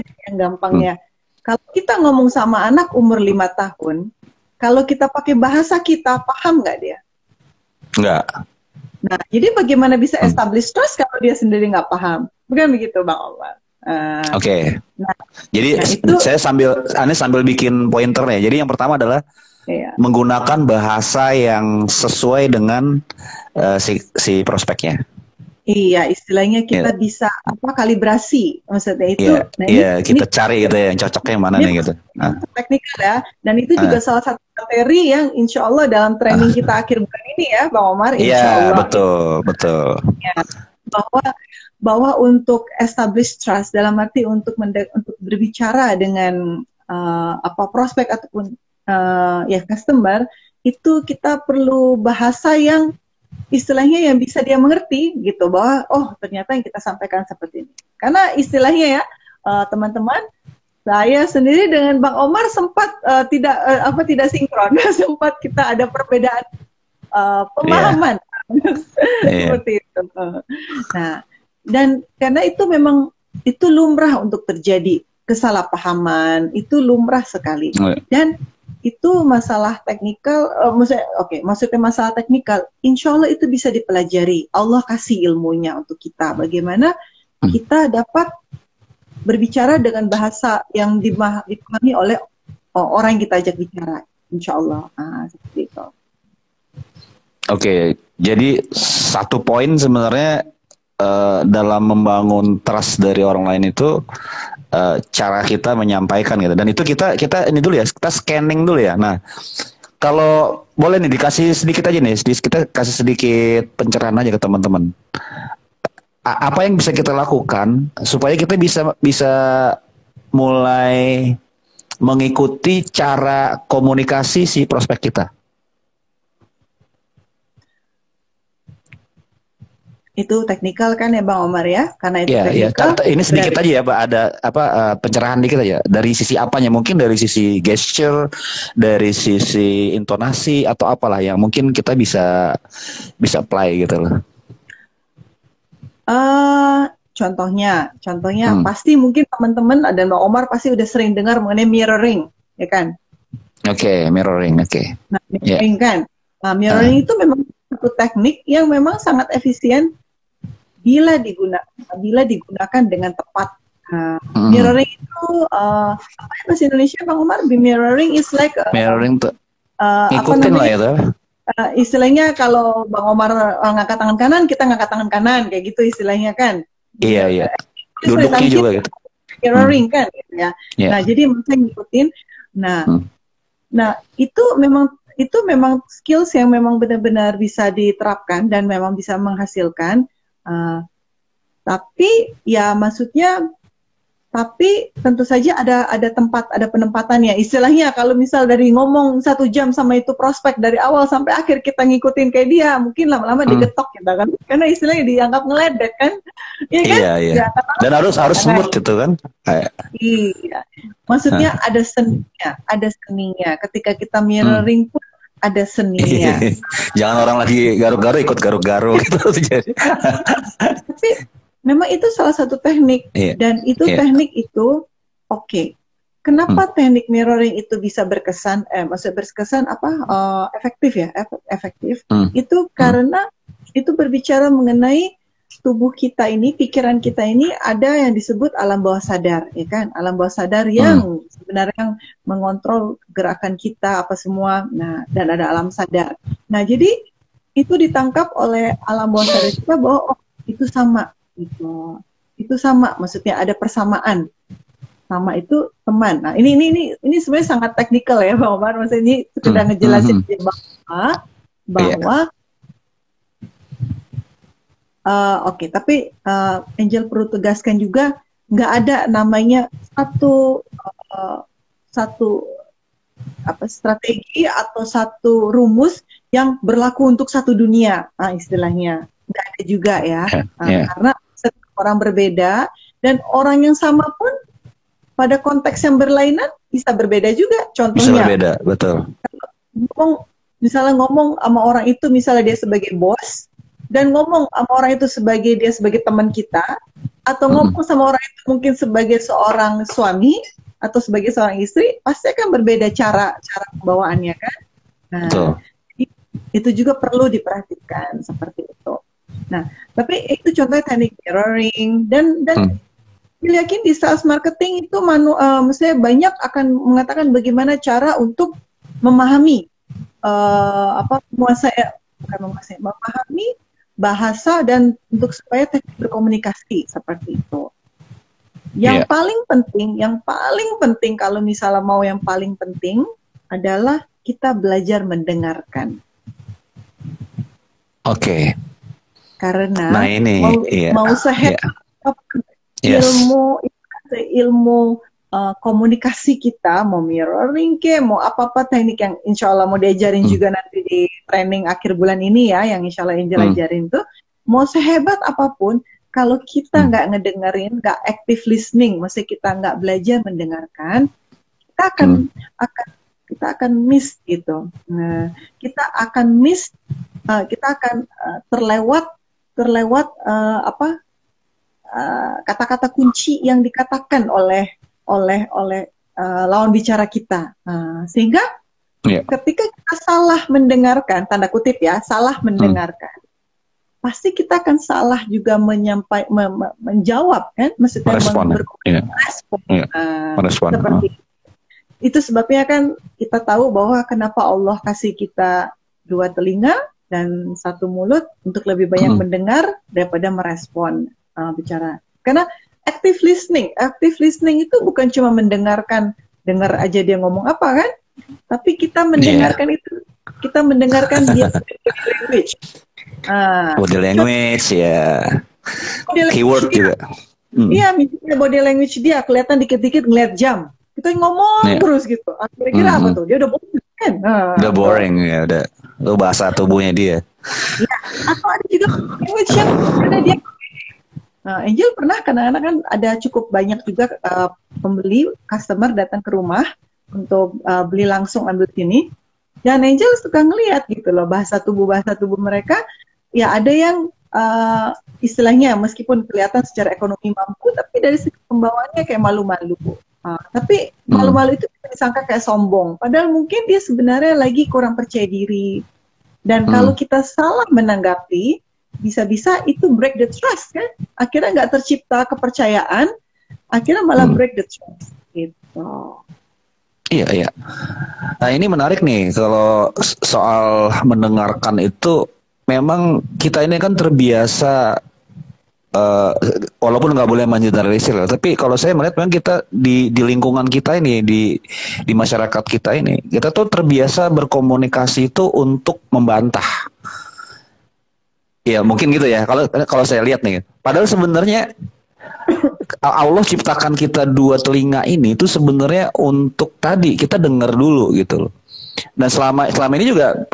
kalau kita ngomong sama anak umur 5 tahun, kalau kita pakai bahasa kita, paham nggak dia? Nggak. Nah, jadi bagaimana bisa establish trust kalau dia sendiri nggak paham? Bukan begitu, Bang Omar? Oke. Jadi saya sambil bikin pointer ya. Jadi yang pertama adalah menggunakan bahasa yang sesuai dengan si prospeknya. Iya, istilahnya Ya, kita bisa apa kalibrasi maksudnya itu. iya, Nah iya, ini kita cari gitu ya, yang cocoknya yang mana ini nih gitu. Ah, teknikal ya, dan itu juga ah. salah satu materi yang insya Allah dalam training kita akhir bulan ini ya, Bang Omar, Iya, insya Allah betul, betul. ya, bahwa bahwa untuk establish trust dalam arti untuk untuk berbicara dengan apa prospek ataupun ya customer, itu kita perlu bahasa yang istilahnya yang bisa dia mengerti gitu, bahwa oh ternyata yang kita sampaikan seperti ini. Karena istilahnya ya teman-teman, saya sendiri dengan Bang Omar sempat tidak sinkron, sempat kita ada perbedaan Iya, pemahaman iya. seperti itu. Nah, dan karena itu memang itu lumrah untuk terjadi kesalahpahaman, itu lumrah sekali. Dan itu masalah teknikal, maksudnya masalah teknikal, insya Allah itu bisa dipelajari. Allah kasih ilmunya untuk kita, bagaimana kita dapat berbicara dengan bahasa yang dipahami oleh orang yang kita ajak bicara, insya Allah. Seperti itu. Oke, jadi satu poin sebenarnya dalam membangun trust dari orang lain itu cara kita menyampaikan gitu. Dan itu kita ini dulu ya, kita scanning dulu ya. Nah, kalau boleh nih dikasih sedikit aja nih, kita kasih sedikit pencerahan aja ke teman-teman. Apa yang bisa kita lakukan supaya kita bisa bisa mulai mengikuti cara komunikasi si prospek kita. Itu teknikal kan ya Bang Omar ya, karena itu Ya, teknikal. ini sedikit aja ya, Pak. Ada apa pencerahan dikit aja. Dari sisi apanya? Mungkin dari sisi gesture, dari sisi intonasi atau apalah yang mungkin kita bisa apply gitu loh. Contohnya pasti mungkin teman-teman dan Bang Omar pasti udah sering dengar mengenai mirroring, ya kan? Oke, mirroring, oke. Nah, mirroring kan. Nah, mirroring itu memang satu teknik yang memang sangat efisien bila digunakan dengan tepat. Mirroring itu apa ya bahasa Indonesia Bang Omar? Mirroring is like mirroring tuh ngikutin lah itu. Istilahnya kalau Bang Omar ngangkat tangan kanan, kita ngangkat tangan kanan, kayak gitu istilahnya kan. Iya, iya. Duduknya juga gitu. Mirroring kan gitu ya. Yeah. Nah, jadi maksudnya ngikutin. Nah, itu memang skills yang memang benar-benar bisa diterapkan dan memang bisa menghasilkan. Tapi ya maksudnya, tapi tentu saja ada penempatan ya. Istilahnya kalau misal dari ngomong 1 jam sama itu prospek dari awal sampai akhir kita ngikutin kayak dia, mungkin lama-lama digetok kita kan. Karena istilahnya dianggap ngeledek kan. Ya kan? Iya. Dan harus smooth gitu kan. Iya. Maksudnya ada seninya. Ketika kita mirroring pun ada seninya. Jangan orang lagi garuk-garuk ikut garuk-garuk gitu. Tapi memang itu salah satu teknik, dan itu teknik itu oke. Kenapa teknik mirroring itu bisa berkesan? Maksudnya berkesan efektif ya? Efektif. Itu karena itu berbicara mengenai tubuh kita ini, pikiran kita ini ada yang disebut alam bawah sadar, ya kan? Alam bawah sadar yang sebenarnya mengontrol gerakan kita apa semua. Nah, dan ada alam sadar. Nah, jadi itu ditangkap oleh alam bawah sadar kita bahwa itu sama. Itu sama, maksudnya ada persamaan. Sama itu teman. Nah, ini sebenarnya sangat teknikal ya, Bang Omar. Maksudnya ini sudah ngejelasin bahwa oke, tapi Angel perlu tegaskan juga nggak ada namanya satu strategi atau satu rumus yang berlaku untuk satu dunia, istilahnya nggak ada juga ya, karena setiap orang berbeda dan orang yang sama pun pada konteks yang berlainan bisa berbeda juga. Contohnya, bisa berbeda, betul. Misalnya ngomong sama orang itu, misalnya dia sebagai bos, dan ngomong sama orang itu dia sebagai teman kita, atau ngomong sama orang itu mungkin sebagai seorang suami atau sebagai seorang istri, pasti akan berbeda cara pembawaannya kan. Nah, itu juga perlu diperhatikan seperti itu. Nah, tapi itu contohnya teknik mirroring dan yakin di sales marketing itu maksudnya banyak akan mengatakan bagaimana cara untuk memahami memahami bahasa dan untuk supaya teknik berkomunikasi seperti itu. Yang paling penting kalau misalnya mau yang paling penting adalah kita belajar mendengarkan. Oke. Karena Nah ini mau sehebat ilmu komunikasi kita, mau mirroring mau apa-apa teknik yang insya Allah mau diajarin juga nanti di training akhir bulan ini ya, yang insya Allah Angel ajarin tuh, mau sehebat apapun, kalau kita nggak ngedengerin, nggak active listening, maksudnya kita nggak belajar mendengarkan, kita akan miss gitu. Nah, kita akan miss, kita akan terlewat kata-kata kunci yang dikatakan oleh lawan bicara kita, sehingga ketika kita salah mendengarkan, tanda kutip ya, salah mendengarkan, pasti kita akan salah juga menjawab kan, maksudnya merespon. Seperti itu sebabnya kan kita tahu bahwa kenapa Allah kasih kita 2 telinga dan 1 mulut untuk lebih banyak mendengar daripada merespon bicara. Karena active listening itu bukan cuma mendengarkan, dengar aja dia ngomong apa kan, tapi kita mendengarkan itu, kita mendengarkan dia body language. Body language ya. Keyword juga. Iya, misalnya body language dia kelihatan dikit-dikit ngeliat jam. Kita ngomong terus gitu. Kira-kira apa tuh? Dia udah boring kan? Udah boring ya, udah. Lu bahasa tubuhnya dia. Iya. Atau ada juga language yang karena dia. Angel pernah, kadang-kadang kan ada cukup banyak juga pembeli, customer datang ke rumah untuk beli langsung ambil sini. Dan Angel suka ngelihat gitu loh bahasa tubuh mereka. Ya ada yang istilahnya meskipun kelihatan secara ekonomi mampu, tapi dari segi pembawaannya kayak malu-malu. Tapi malu-malu itu disangka kayak sombong. Padahal mungkin dia sebenarnya lagi kurang percaya diri. Dan kalau kita salah menanggapi, bisa-bisa itu break the trust kan. Akhirnya nggak tercipta kepercayaan, akhirnya malah break the trust. Gitu. Iya. Nah ini menarik nih, kalau soal mendengarkan itu, memang kita ini kan terbiasa, walaupun nggak boleh mengeneralisir, tapi kalau saya melihat memang kita di lingkungan kita ini, di masyarakat kita ini, kita tuh terbiasa berkomunikasi itu untuk membantah. Ya mungkin gitu ya, kalau saya lihat nih. Padahal sebenarnya Allah ciptakan kita 2 telinga ini itu sebenarnya untuk tadi kita dengar dulu gitu loh. Dan selama ini juga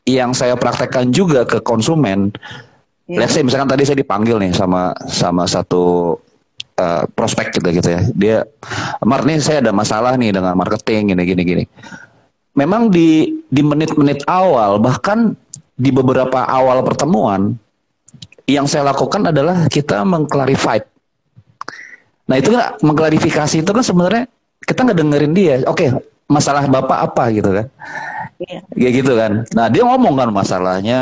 yang saya praktekkan juga ke konsumen. Let's say misalkan tadi saya dipanggil nih sama satu prospek gitu ya. Dia, Mar, nih saya ada masalah nih dengan marketing gini. Memang di menit-menit awal, bahkan di beberapa awal pertemuan, yang saya lakukan adalah kita mengclarify. Nah itu kan mengklarifikasi itu kan sebenarnya kita nggak dengerin dia. Oke, masalah Bapak apa gitu kan? Kayak gitu kan. Nah dia ngomong kan masalahnya,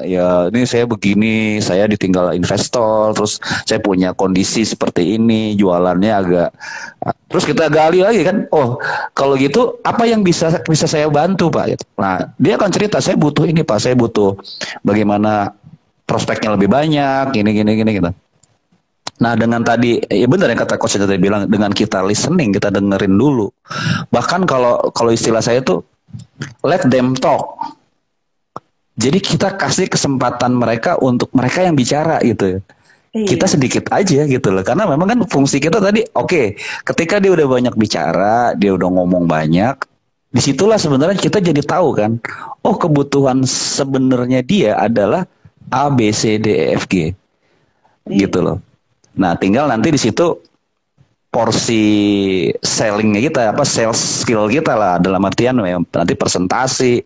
ya ini saya begini, saya ditinggal investor, terus saya punya kondisi seperti ini, jualannya agak, terus kita gali lagi kan, oh kalau gitu apa yang bisa saya bantu Pak? Nah dia akan cerita, saya butuh ini Pak, saya butuh bagaimana prospeknya lebih banyak, gini gitu. Nah dengan tadi, ya benar yang kata coach tadi bilang, dengan kita listening, kita dengerin dulu. Bahkan kalau istilah saya tuh, let them talk. Jadi kita kasih kesempatan mereka untuk mereka yang bicara gitu. Kita sedikit aja gitu loh. Karena memang kan fungsi kita tadi, oke, ketika dia udah banyak bicara, dia udah ngomong banyak, disitulah sebenarnya kita jadi tahu kan, oh kebutuhan sebenarnya dia adalah A, B, C, D, E, F, G. Gitu loh. Nah, tinggal nanti di situ porsi sellingnya kita, sales skill kita lah, dalam artian nanti presentasi,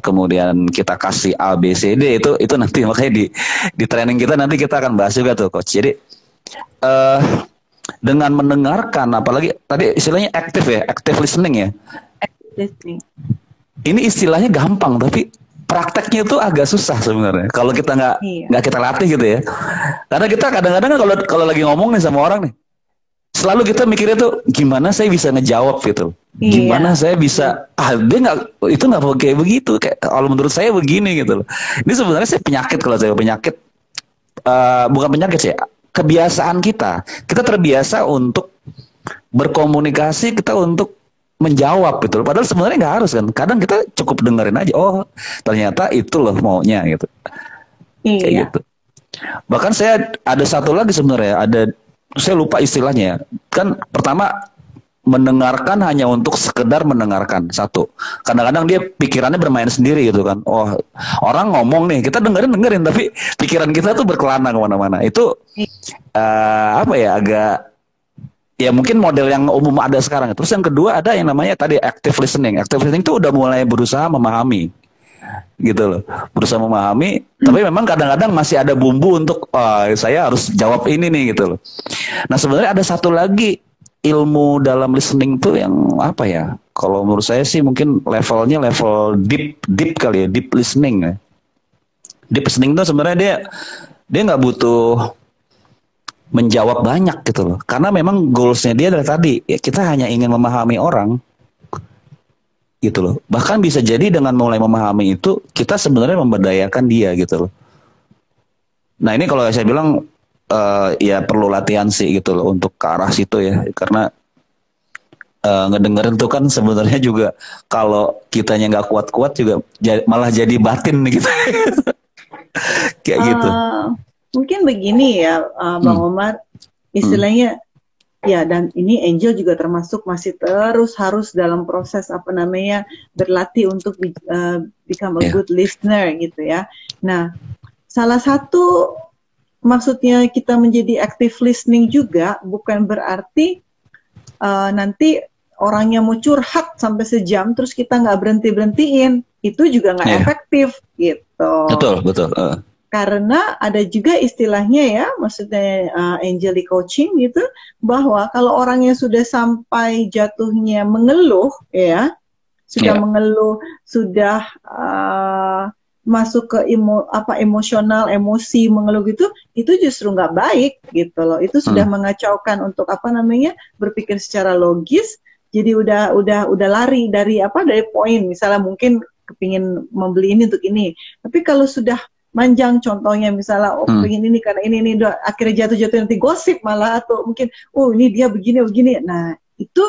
kemudian kita kasih A, B, C, D, itu nanti makanya di training kita nanti kita akan bahas juga tuh coach. Jadi dengan mendengarkan, apalagi tadi istilahnya active listening ya. Active listening. Ini istilahnya gampang, tapi prakteknya itu agak susah sebenarnya kalau kita nggak kita latih gitu ya. Karena kita kadang-kadang kalau lagi ngomong nih sama orang nih, selalu kita mikirnya tuh gimana saya bisa ngejawab gitu. Gimana Iya. saya bisa, dia nggak, itu nggak kayak begitu, kayak kalau menurut saya begini gitu loh. Ini sebenarnya saya penyakit, kalau saya penyakit, bukan penyakit sih, kebiasaan kita terbiasa untuk berkomunikasi, kita untuk menjawab gitu loh. Padahal sebenarnya nggak harus kan, kadang kita cukup dengerin aja, oh ternyata itu loh maunya gitu, kayak Iya. gitu. Bahkan saya ada satu lagi sebenarnya, saya lupa istilahnya. Kan pertama, mendengarkan hanya untuk sekedar mendengarkan, satu. Kadang-kadang dia pikirannya bermain sendiri gitu kan. Oh, orang ngomong nih, kita dengerin, tapi pikiran kita tuh berkelana kemana-mana. Itu apa ya, agak, ya mungkin model yang umum ada sekarang. Terus yang kedua ada yang namanya tadi active listening. Active listening itu udah mulai berusaha memahami gitu loh, berusaha memahami, tapi memang kadang-kadang masih ada bumbu untuk, saya harus jawab ini nih gitu loh. Nah sebenarnya ada satu lagi ilmu dalam listening tuh yang apa ya, kalau menurut saya sih mungkin levelnya level deep deep kali ya, deep listening ya. Deep listening tuh sebenarnya dia nggak butuh menjawab banyak gitu loh, karena memang goalsnya dia adalah tadi ya, kita hanya ingin memahami orang gitu loh. Bahkan bisa jadi dengan mulai memahami itu, kita sebenarnya memberdayakan dia gitu loh. Nah ini kalau saya bilang, ya perlu latihan sih gitu loh untuk ke arah situ ya. Karena ngedengerin tuh kan sebenarnya juga, kalau kitanya nggak kuat-kuat juga malah jadi batin gitu. Kayak gitu. Eh, Mungkin begini ya, Bang Hmm. Omar, Hmm. istilahnya ya, dan ini Angel juga termasuk masih terus harus dalam proses apa namanya berlatih untuk become a Ya. good listener gitu ya. Nah, salah satu maksudnya kita menjadi active listening juga bukan berarti nanti orangnya mau curhat sampai sejam terus kita nggak berhentiin, itu juga nggak Ya. efektif gitu. Betul, betul. Karena ada juga istilahnya ya, maksudnya Angel di coaching gitu, bahwa kalau orangnya sudah sampai jatuhnya mengeluh, ya, sudah Ya. mengeluh, sudah masuk ke emosional, emosi, mengeluh gitu, itu justru nggak baik gitu loh. Itu sudah Hmm. mengacaukan untuk apa namanya berpikir secara logis. Jadi udah lari dari poin. Misalnya mungkin kepingin membeli ini untuk ini. Tapi kalau sudah manjang contohnya misalnya Hmm. pengen ini karena ini akhirnya jatuh-jatuh nanti gosip malah atau mungkin ini dia begini. Nah, itu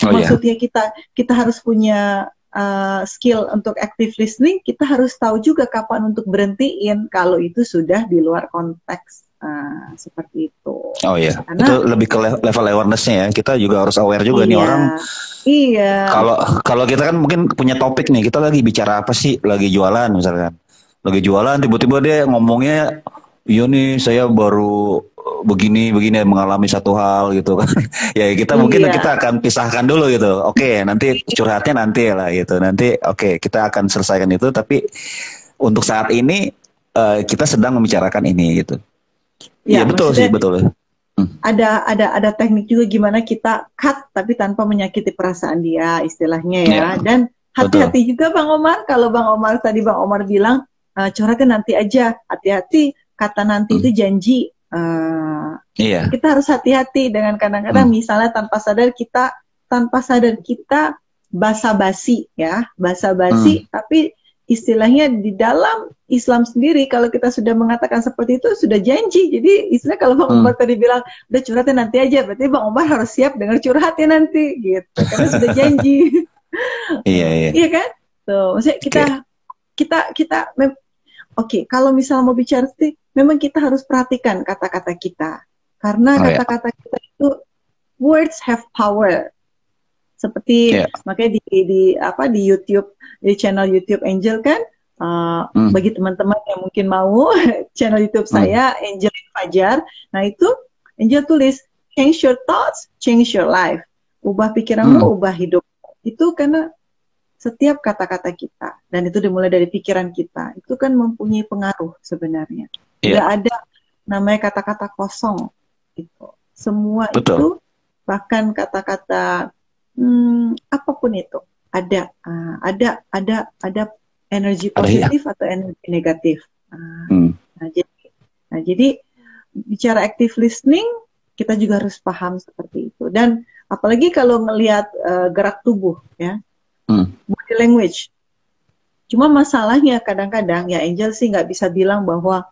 Oh ya. maksudnya kita harus punya skill untuk active listening, kita harus tahu juga kapan untuk berhentiin kalau itu sudah di luar konteks, seperti itu. Oh iya, itu Karena lebih ke level awareness-nya ya. Kita juga harus aware juga nih iya, orang. iya, Kalau kalau kita kan mungkin punya topik nih, kita lagi bicara apa sih? Lagi jualan misalkan. Lagi jualan, tiba-tiba dia ngomongnya, iya nih saya baru begini mengalami satu hal gitu kan. Ya kita iya, akan pisahkan dulu gitu. Oke, nanti curhatnya nanti lah gitu. Nanti oke, kita akan selesaikan itu. Tapi untuk saat ini, kita sedang membicarakan ini gitu. Iya ya, betul sih, maksudnya betul. Hmm. ada teknik juga gimana kita cut tapi tanpa menyakiti perasaan dia istilahnya ya. Ya, Dan betul. hati-hati juga Bang Omar, kalau Bang Omar bilang curhatnya nanti aja, hati-hati, kata nanti Hmm. itu janji. Iya. Kita harus hati-hati dengan kadang-kadang Hmm. misalnya tanpa sadar kita basa-basi ya, Hmm. basa-basi, tapi istilahnya di dalam Islam sendiri kalau kita sudah mengatakan seperti itu sudah janji. Jadi istilah kalau Bang Hmm. Umar tadi bilang udah curhatnya nanti aja, berarti Bang Umar harus siap dengar curhatnya nanti gitu, karena sudah janji. Iya, iya. Iya kan? Tuh, maksudnya kita Oke. kita kita Oke, kalau misalnya mau bicara sih, memang kita harus perhatikan kata-kata kita. Karena Oh ya. kata-kata kita itu, words have power. Seperti Iya. makanya di YouTube, di channel YouTube Angel kan, Hmm. bagi teman-teman yang mungkin mau channel YouTube Hmm. saya Angel Fajar. Nah itu Angel tulis change your thoughts, change your life. Ubah pikiranmu, Hmm. ubah hidup. Itu karena setiap kata-kata kita, dan itu dimulai dari pikiran kita, itu kan mempunyai pengaruh sebenarnya. Iya, Nggak ada namanya kata-kata kosong. Gitu. Semua betul. itu, bahkan kata-kata apapun itu, ada energi Ada ya. positif atau energi negatif. Hmm. Nah, jadi bicara active listening, kita juga harus paham seperti itu. Dan apalagi kalau ngelihat gerak tubuh ya, body language. Cuma masalahnya kadang-kadang ya Angel sih nggak bisa bilang bahwa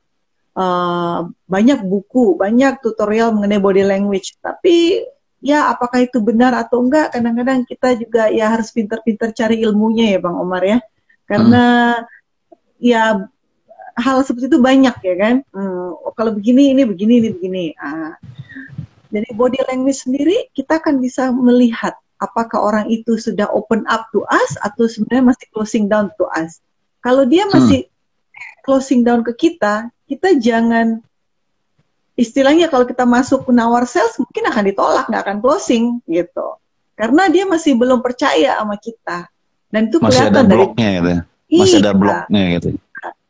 banyak buku, banyak tutorial mengenai body language. Tapi ya apakah itu benar atau enggak, kadang-kadang kita juga ya harus pintar-pintar cari ilmunya ya Bang Omar ya. Karena ya hal seperti itu banyak ya kan. Kalau begini, ini begini, ini begini. Dari body language sendiri kita akan bisa melihat apakah orang itu sudah open up to us atau sebenarnya masih closing down to us. Kalau dia masih closing down ke kita jangan, istilahnya kalau kita masuk nawar sales mungkin akan ditolak, nggak akan closing gitu. Karena dia masih belum percaya sama kita. Dan itu masih kelihatan ada bloknya gitu. Masih ada bloknya gitu.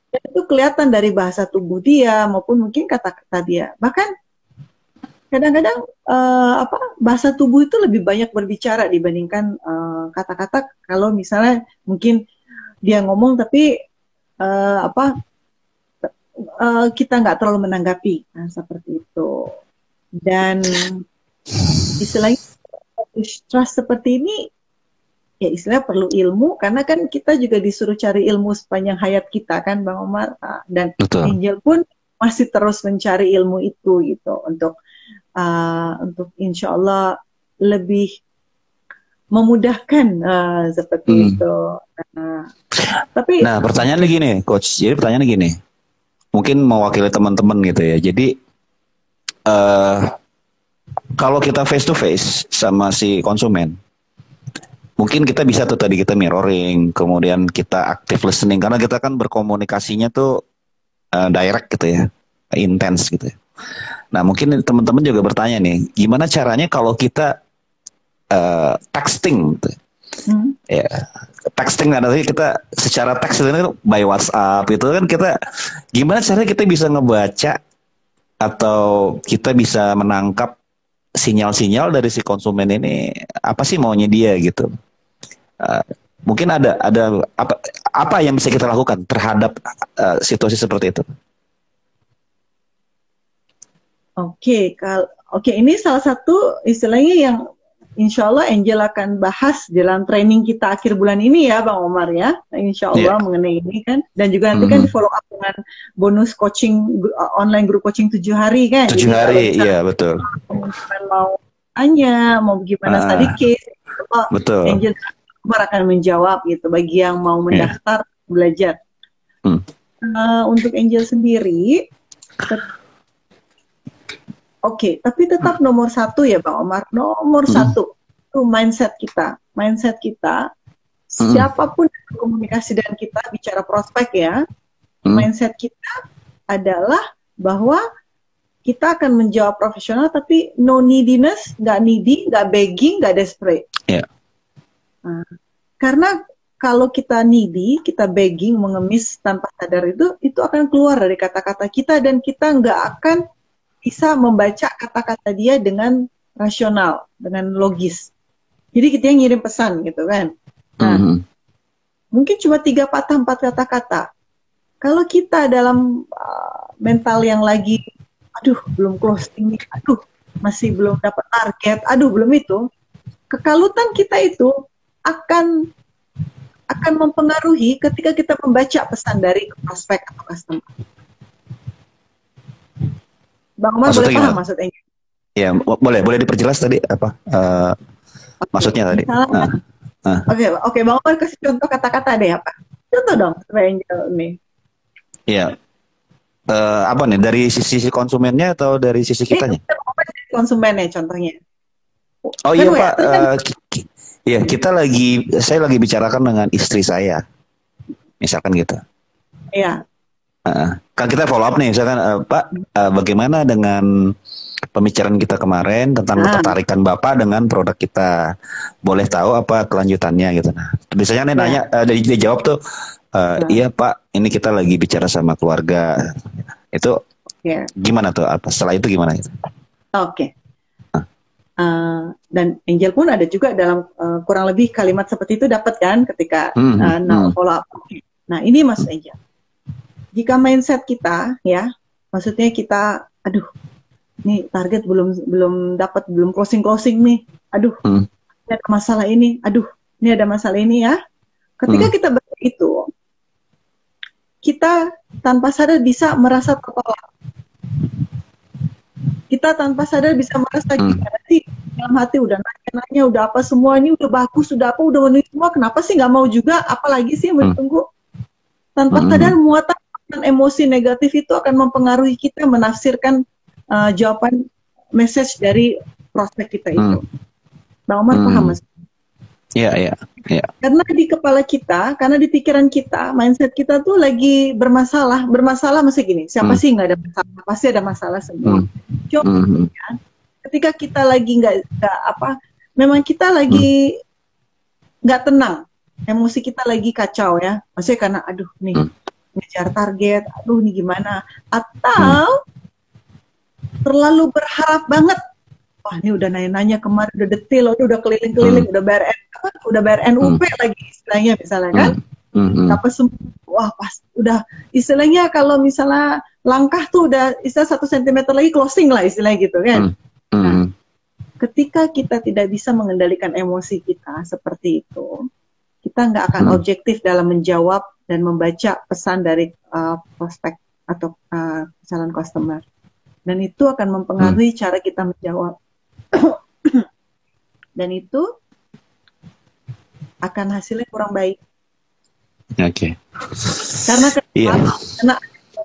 Dan itu kelihatan dari bahasa tubuh dia maupun mungkin kata-kata dia. Bahkan kadang-kadang bahasa tubuh itu lebih banyak berbicara dibandingkan kata-kata. Kalau misalnya mungkin dia ngomong tapi kita nggak terlalu menanggapi, seperti itu. Dan istilahnya trust seperti ini ya istilahnya perlu ilmu, karena kan kita juga disuruh cari ilmu sepanjang hayat kita kan Bang Omar, dan Betul. Angel pun masih terus mencari ilmu itu gitu untuk insya Allah lebih memudahkan seperti itu. Tapi pertanyaannya gini, Coach. Jadi pertanyaannya gini, mungkin mewakili teman-teman gitu ya. Jadi kalau kita face to face sama si konsumen, mungkin kita bisa tuh tadi kita mirroring, kemudian kita active listening, karena kita kan berkomunikasinya tuh direct gitu ya, intens gitu ya. Nah mungkin teman-teman juga bertanya nih, gimana caranya kalau kita texting gitu. Ya, texting nanti kita secara teks itu by WhatsApp itu kan kita, gimana caranya kita bisa ngebaca atau kita bisa menangkap sinyal-sinyal dari si konsumen ini, apa sih maunya dia gitu. Mungkin ada apa yang bisa kita lakukan terhadap situasi seperti itu. Oke, ini salah satu istilahnya yang insya Allah Angel akan bahas dalam training kita akhir bulan ini ya Bang Omar ya, insya Allah mengenai ini kan, dan juga nanti kan di follow up dengan bonus coaching online group coaching 7 hari kan. 7 hari, iya betul. Mau tanya, mau gimana study case, betul. Angel akan menjawab gitu bagi yang mau mendaftar belajar. Untuk Angel sendiri. Oke, tapi tetap nomor satu ya Bang Omar, nomor satu itu mindset kita. Mindset kita, siapapun yang berkomunikasi dengan kita, bicara prospek ya, mindset kita adalah bahwa kita akan menjawab profesional, tapi no neediness, nggak needy, nggak begging, nggak desperate. Karena kalau kita needy, kita begging, mengemis tanpa sadar itu akan keluar dari kata-kata kita, dan kita nggak akan bisa membaca kata-kata dia dengan rasional, dengan logis. Jadi kita yang ngirim pesan gitu kan. Nah, mungkin cuma 3 patah 4 kata-kata. Kalau kita dalam mental yang lagi, aduh belum closing nih, aduh masih belum dapat target, aduh belum itu, kekalutan kita itu akan mempengaruhi ketika kita membaca pesan dari prospek atau customer. Bang Omar boleh paham maksudnya? Ya, boleh diperjelas tadi apa maksudnya tadi? Oke, Bang Omar kasih contoh kata-kata deh apa? Contoh dong supaya Angel nih. Iya. Apa nih, dari sisi konsumennya atau dari sisi kitanya? Konsumennya contohnya. Oh iya Pak, iya saya lagi bicarakan dengan istri saya, misalkan gitu. Iya. Kan kita follow up nih, misalkan Pak, bagaimana dengan pembicaraan kita kemarin tentang ketertarikan Bapak dengan produk kita, boleh tahu apa kelanjutannya gitu. Nah, biasanya nanya, dia jawab tuh, iya Pak, ini kita lagi bicara sama keluarga. Itu gimana tuh? Setelah itu gimana gitu? Oke. Dan Angel pun ada juga dalam kurang lebih kalimat seperti itu dapat kan ketika follow up. Nah ini maksud Angel. Jika mindset kita ya, maksudnya kita, aduh nih target belum belum dapat, belum closing nih, aduh ini ada masalah ini, aduh ini ada masalah ini ya. Ketika kita berpikir itu, kita tanpa sadar bisa merasa tertolak. Kita tanpa sadar bisa merasa gimana sih, dalam hati udah nanya-nanya, udah apa semua ini, udah bagus, udah apa, udah menulis semua, kenapa sih nggak mau juga, apalagi sih yang ditunggu. Tanpa sadar muatan emosi negatif itu akan mempengaruhi kita menafsirkan jawaban message dari prospek kita itu. Bang Omar paham mas? Iya, iya. Karena di kepala kita, karena di pikiran kita, mindset kita tuh lagi bermasalah masih gini, siapa sih nggak ada masalah, pasti ada masalah semua. Coba ya, ketika kita lagi nggak apa, memang kita lagi nggak tenang, emosi kita lagi kacau ya, maksudnya karena aduh nih ngejar target, aduh nih gimana, atau terlalu berharap banget. Wah ini udah nanya-nanya kemarin, udah detail, udah keliling-keliling, udah bayar NUP lagi istilahnya misalnya kan. Apa semua, wah pas udah istilahnya kalau misalnya langkah tuh udah istilah 1 cm lagi closing lah istilahnya gitu kan. Nah, ketika kita tidak bisa mengendalikan emosi kita seperti itu, kita nggak akan objektif dalam menjawab dan membaca pesan dari prospek atau calon customer. Dan itu akan mempengaruhi cara kita menjawab. Dan itu akan hasilnya kurang baik. Oke. Karena karena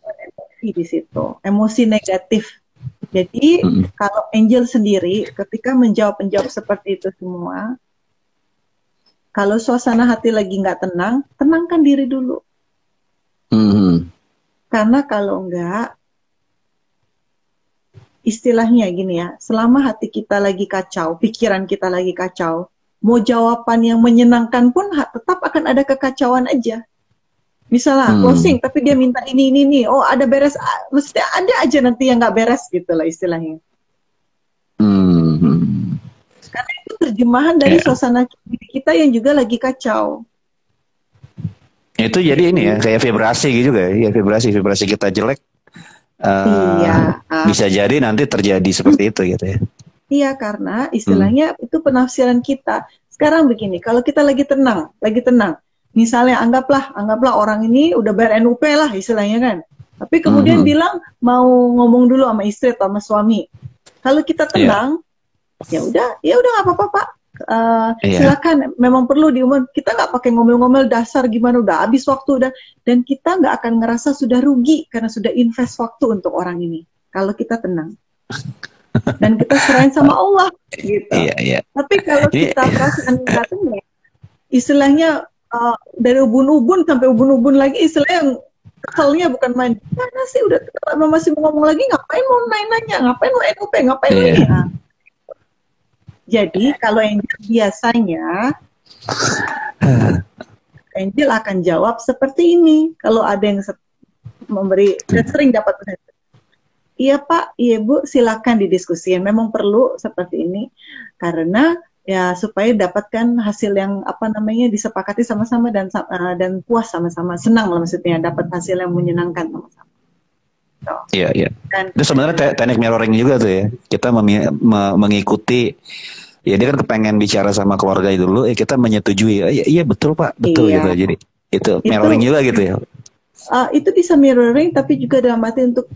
emosi di situ, emosi negatif. Jadi kalau Angel sendiri ketika menjawab seperti itu semua, kalau suasana hati lagi nggak tenang, tenangkan diri dulu. Karena kalau enggak, istilahnya gini ya, selama hati kita lagi kacau, pikiran kita lagi kacau, mau jawaban yang menyenangkan pun tetap akan ada kekacauan aja. Misalnya closing, tapi dia minta ini, oh ada beres, mesti ada aja nanti yang nggak beres gitu lah istilahnya. Karena itu terjemahan dari suasana kita yang juga lagi kacau. Itu jadi ini ya, kayak vibrasi gitu juga ya, vibrasi kita jelek. Bisa jadi nanti terjadi seperti itu gitu ya. Iya, karena istilahnya itu penafsiran kita. Sekarang begini, kalau kita lagi tenang, misalnya anggaplah orang ini udah bayar NUP lah istilahnya kan, tapi kemudian bilang mau ngomong dulu sama istri atau sama suami. Kalau kita tenang, ya udah nggak apa-apa Pak. Silakan, memang perlu diumum, kita nggak pakai ngomel-ngomel dasar gimana, udah habis waktu dan kita nggak akan ngerasa sudah rugi karena sudah invest waktu untuk orang ini kalau kita tenang dan kita serahin sama Allah gitu. Tapi kalau kita perasaan nggak tenang, istilahnya dari ubun-ubun sampai ubun-ubun lagi, istilahnya keselnya bukan main. Mana sih udah masih mau ngomong lagi, ngapain mau nanya, ngapain mau NUP, ngapain ini. Jadi kalau Angel biasanya Angel akan jawab seperti ini. Kalau ada yang memberi, sering dapat pesan, iya Pak, iya Bu, silakan didiskusikan. Memang perlu seperti ini karena ya supaya dapatkan hasil yang disepakati sama-sama dan puas sama-sama, senang lah maksudnya, dapat hasil yang menyenangkan sama-sama. Iya. Itu sebenarnya teknik mirroring juga tuh ya. Kita mengikuti, ya dia kan kepengen bicara sama keluarga dulu, kita menyetujui. Iya betul Pak, betul gitu. Jadi itu mirroring juga gitu ya. Itu bisa mirroring, tapi juga dalam arti untuk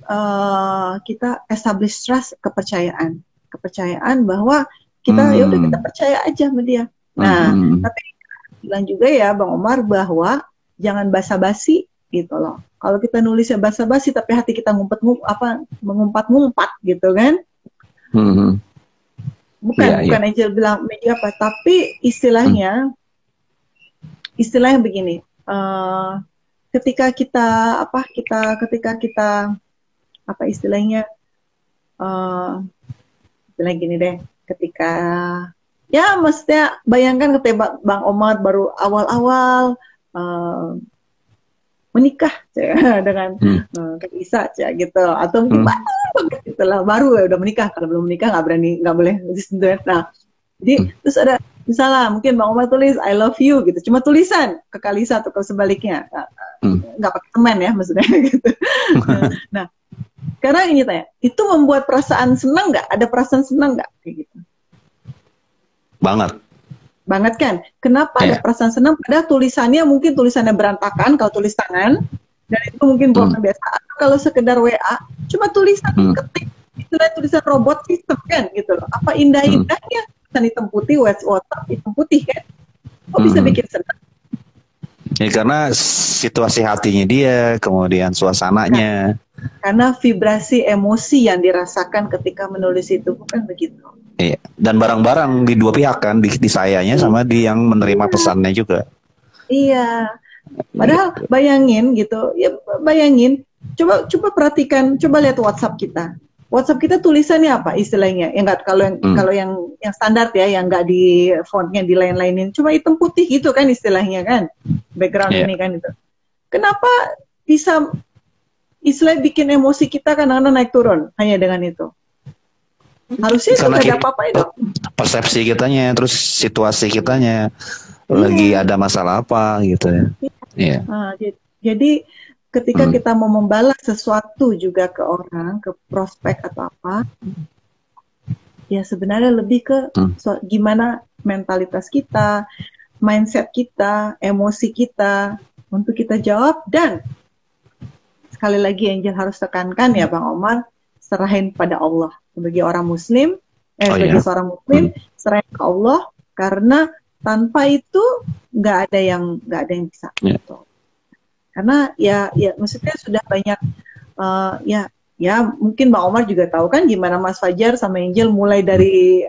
kita establish trust, kepercayaan bahwa kita ya udah kita percaya aja sama dia. Nah, tapi bilang juga ya Bang Omar bahwa jangan basa-basi gitu loh. Kalau kita nulisnya basa-basi tapi hati kita mengumpat-ngumpat gitu kan. Bukan Angel bilang media apa, tapi istilahnya begini. Ketika kita gini deh, ketika ya maksudnya bayangkan ketika Bang Omar baru awal-awal menikah dengan Isa gitu, atau baru ya udah menikah, kalau belum menikah nggak boleh disentuh. Nah, jadi terus ada misalnya mungkin Bang Omar tulis I love you gitu, cuma tulisan ke Kalisa atau ke sebaliknya, nggak pakai teman ya maksudnya gitu. Nah Karena ini tanya, itu membuat perasaan senang nggak? Ada perasaan senang nggak? Kayak gitu. Banget. Banget kan? Kenapa ada Iya. perasaan senang? Padahal tulisannya mungkin tulisannya berantakan kalau tulis tangan, dan itu mungkin bukan biasa. Atau kalau sekedar WA, cuma tulisan ketik, istilah tulisan robot sistem kan gitu loh. Apa indah-indahnya tulisan hitam putih, WhatsApp hitam putih kan? Kok bisa bikin senang? Ya karena situasi hatinya dia, kemudian suasananya. Karena vibrasi emosi yang dirasakan ketika menulis itu, bukan begitu? Iya. Dan barang-barang di dua pihak kan, di sayanya sama di yang menerima pesannya juga. Iya. Padahal bayangin gitu, ya bayangin. Coba perhatikan, coba lihat WhatsApp kita. WhatsApp kita tulisannya apa istilahnya? Ya enggak, kalau yang standar ya, yang enggak di fontnya di lain-lainin, cuma hitam putih gitu kan istilahnya kan, background ini kan itu. Kenapa bisa istilah bikin emosi kita kadang-kadang naik turun hanya dengan itu? Harusnya itu nggak ada apa-apa itu. Persepsi kitanya, terus situasi kitanya lagi ada masalah apa gitu ya. Iya. Nah, jadi ketika kita mau membalas sesuatu juga ke orang, ke prospek atau apa, ya sebenarnya lebih ke gimana mentalitas kita, mindset kita, emosi kita untuk kita jawab. Dan sekali lagi Angel harus tekankan ya Bang Omar, serahin pada Allah. Sebagai orang Muslim, sebagai seorang Muslim, serahin ke Allah, karena tanpa itu nggak ada yang bisa. Gitu. Karena ya maksudnya sudah banyak ya mungkin Bang Omar juga tahu kan gimana Mas Fajar sama Angel mulai dari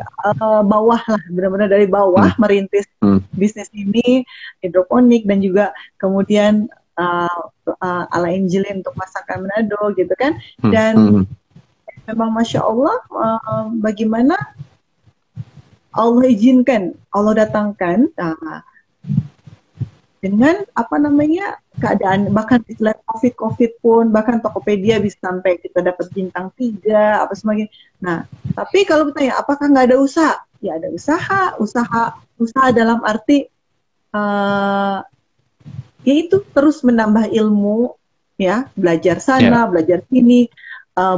bawah lah, benar-benar dari bawah merintis bisnis ini hidroponik, dan juga kemudian ala Angelin untuk masakan Manado gitu kan. Dan memang Masya Allah, bagaimana Allah izinkan, Allah datangkan dengan keadaan, bahkan istilah COVID pun, bahkan Tokopedia bisa sampai kita dapat bintang 3 apa sebagainya. Nah, tapi kalau bertanya apakah nggak ada usaha? Ya ada usaha dalam arti yaitu terus menambah ilmu, ya, belajar sana, belajar sini,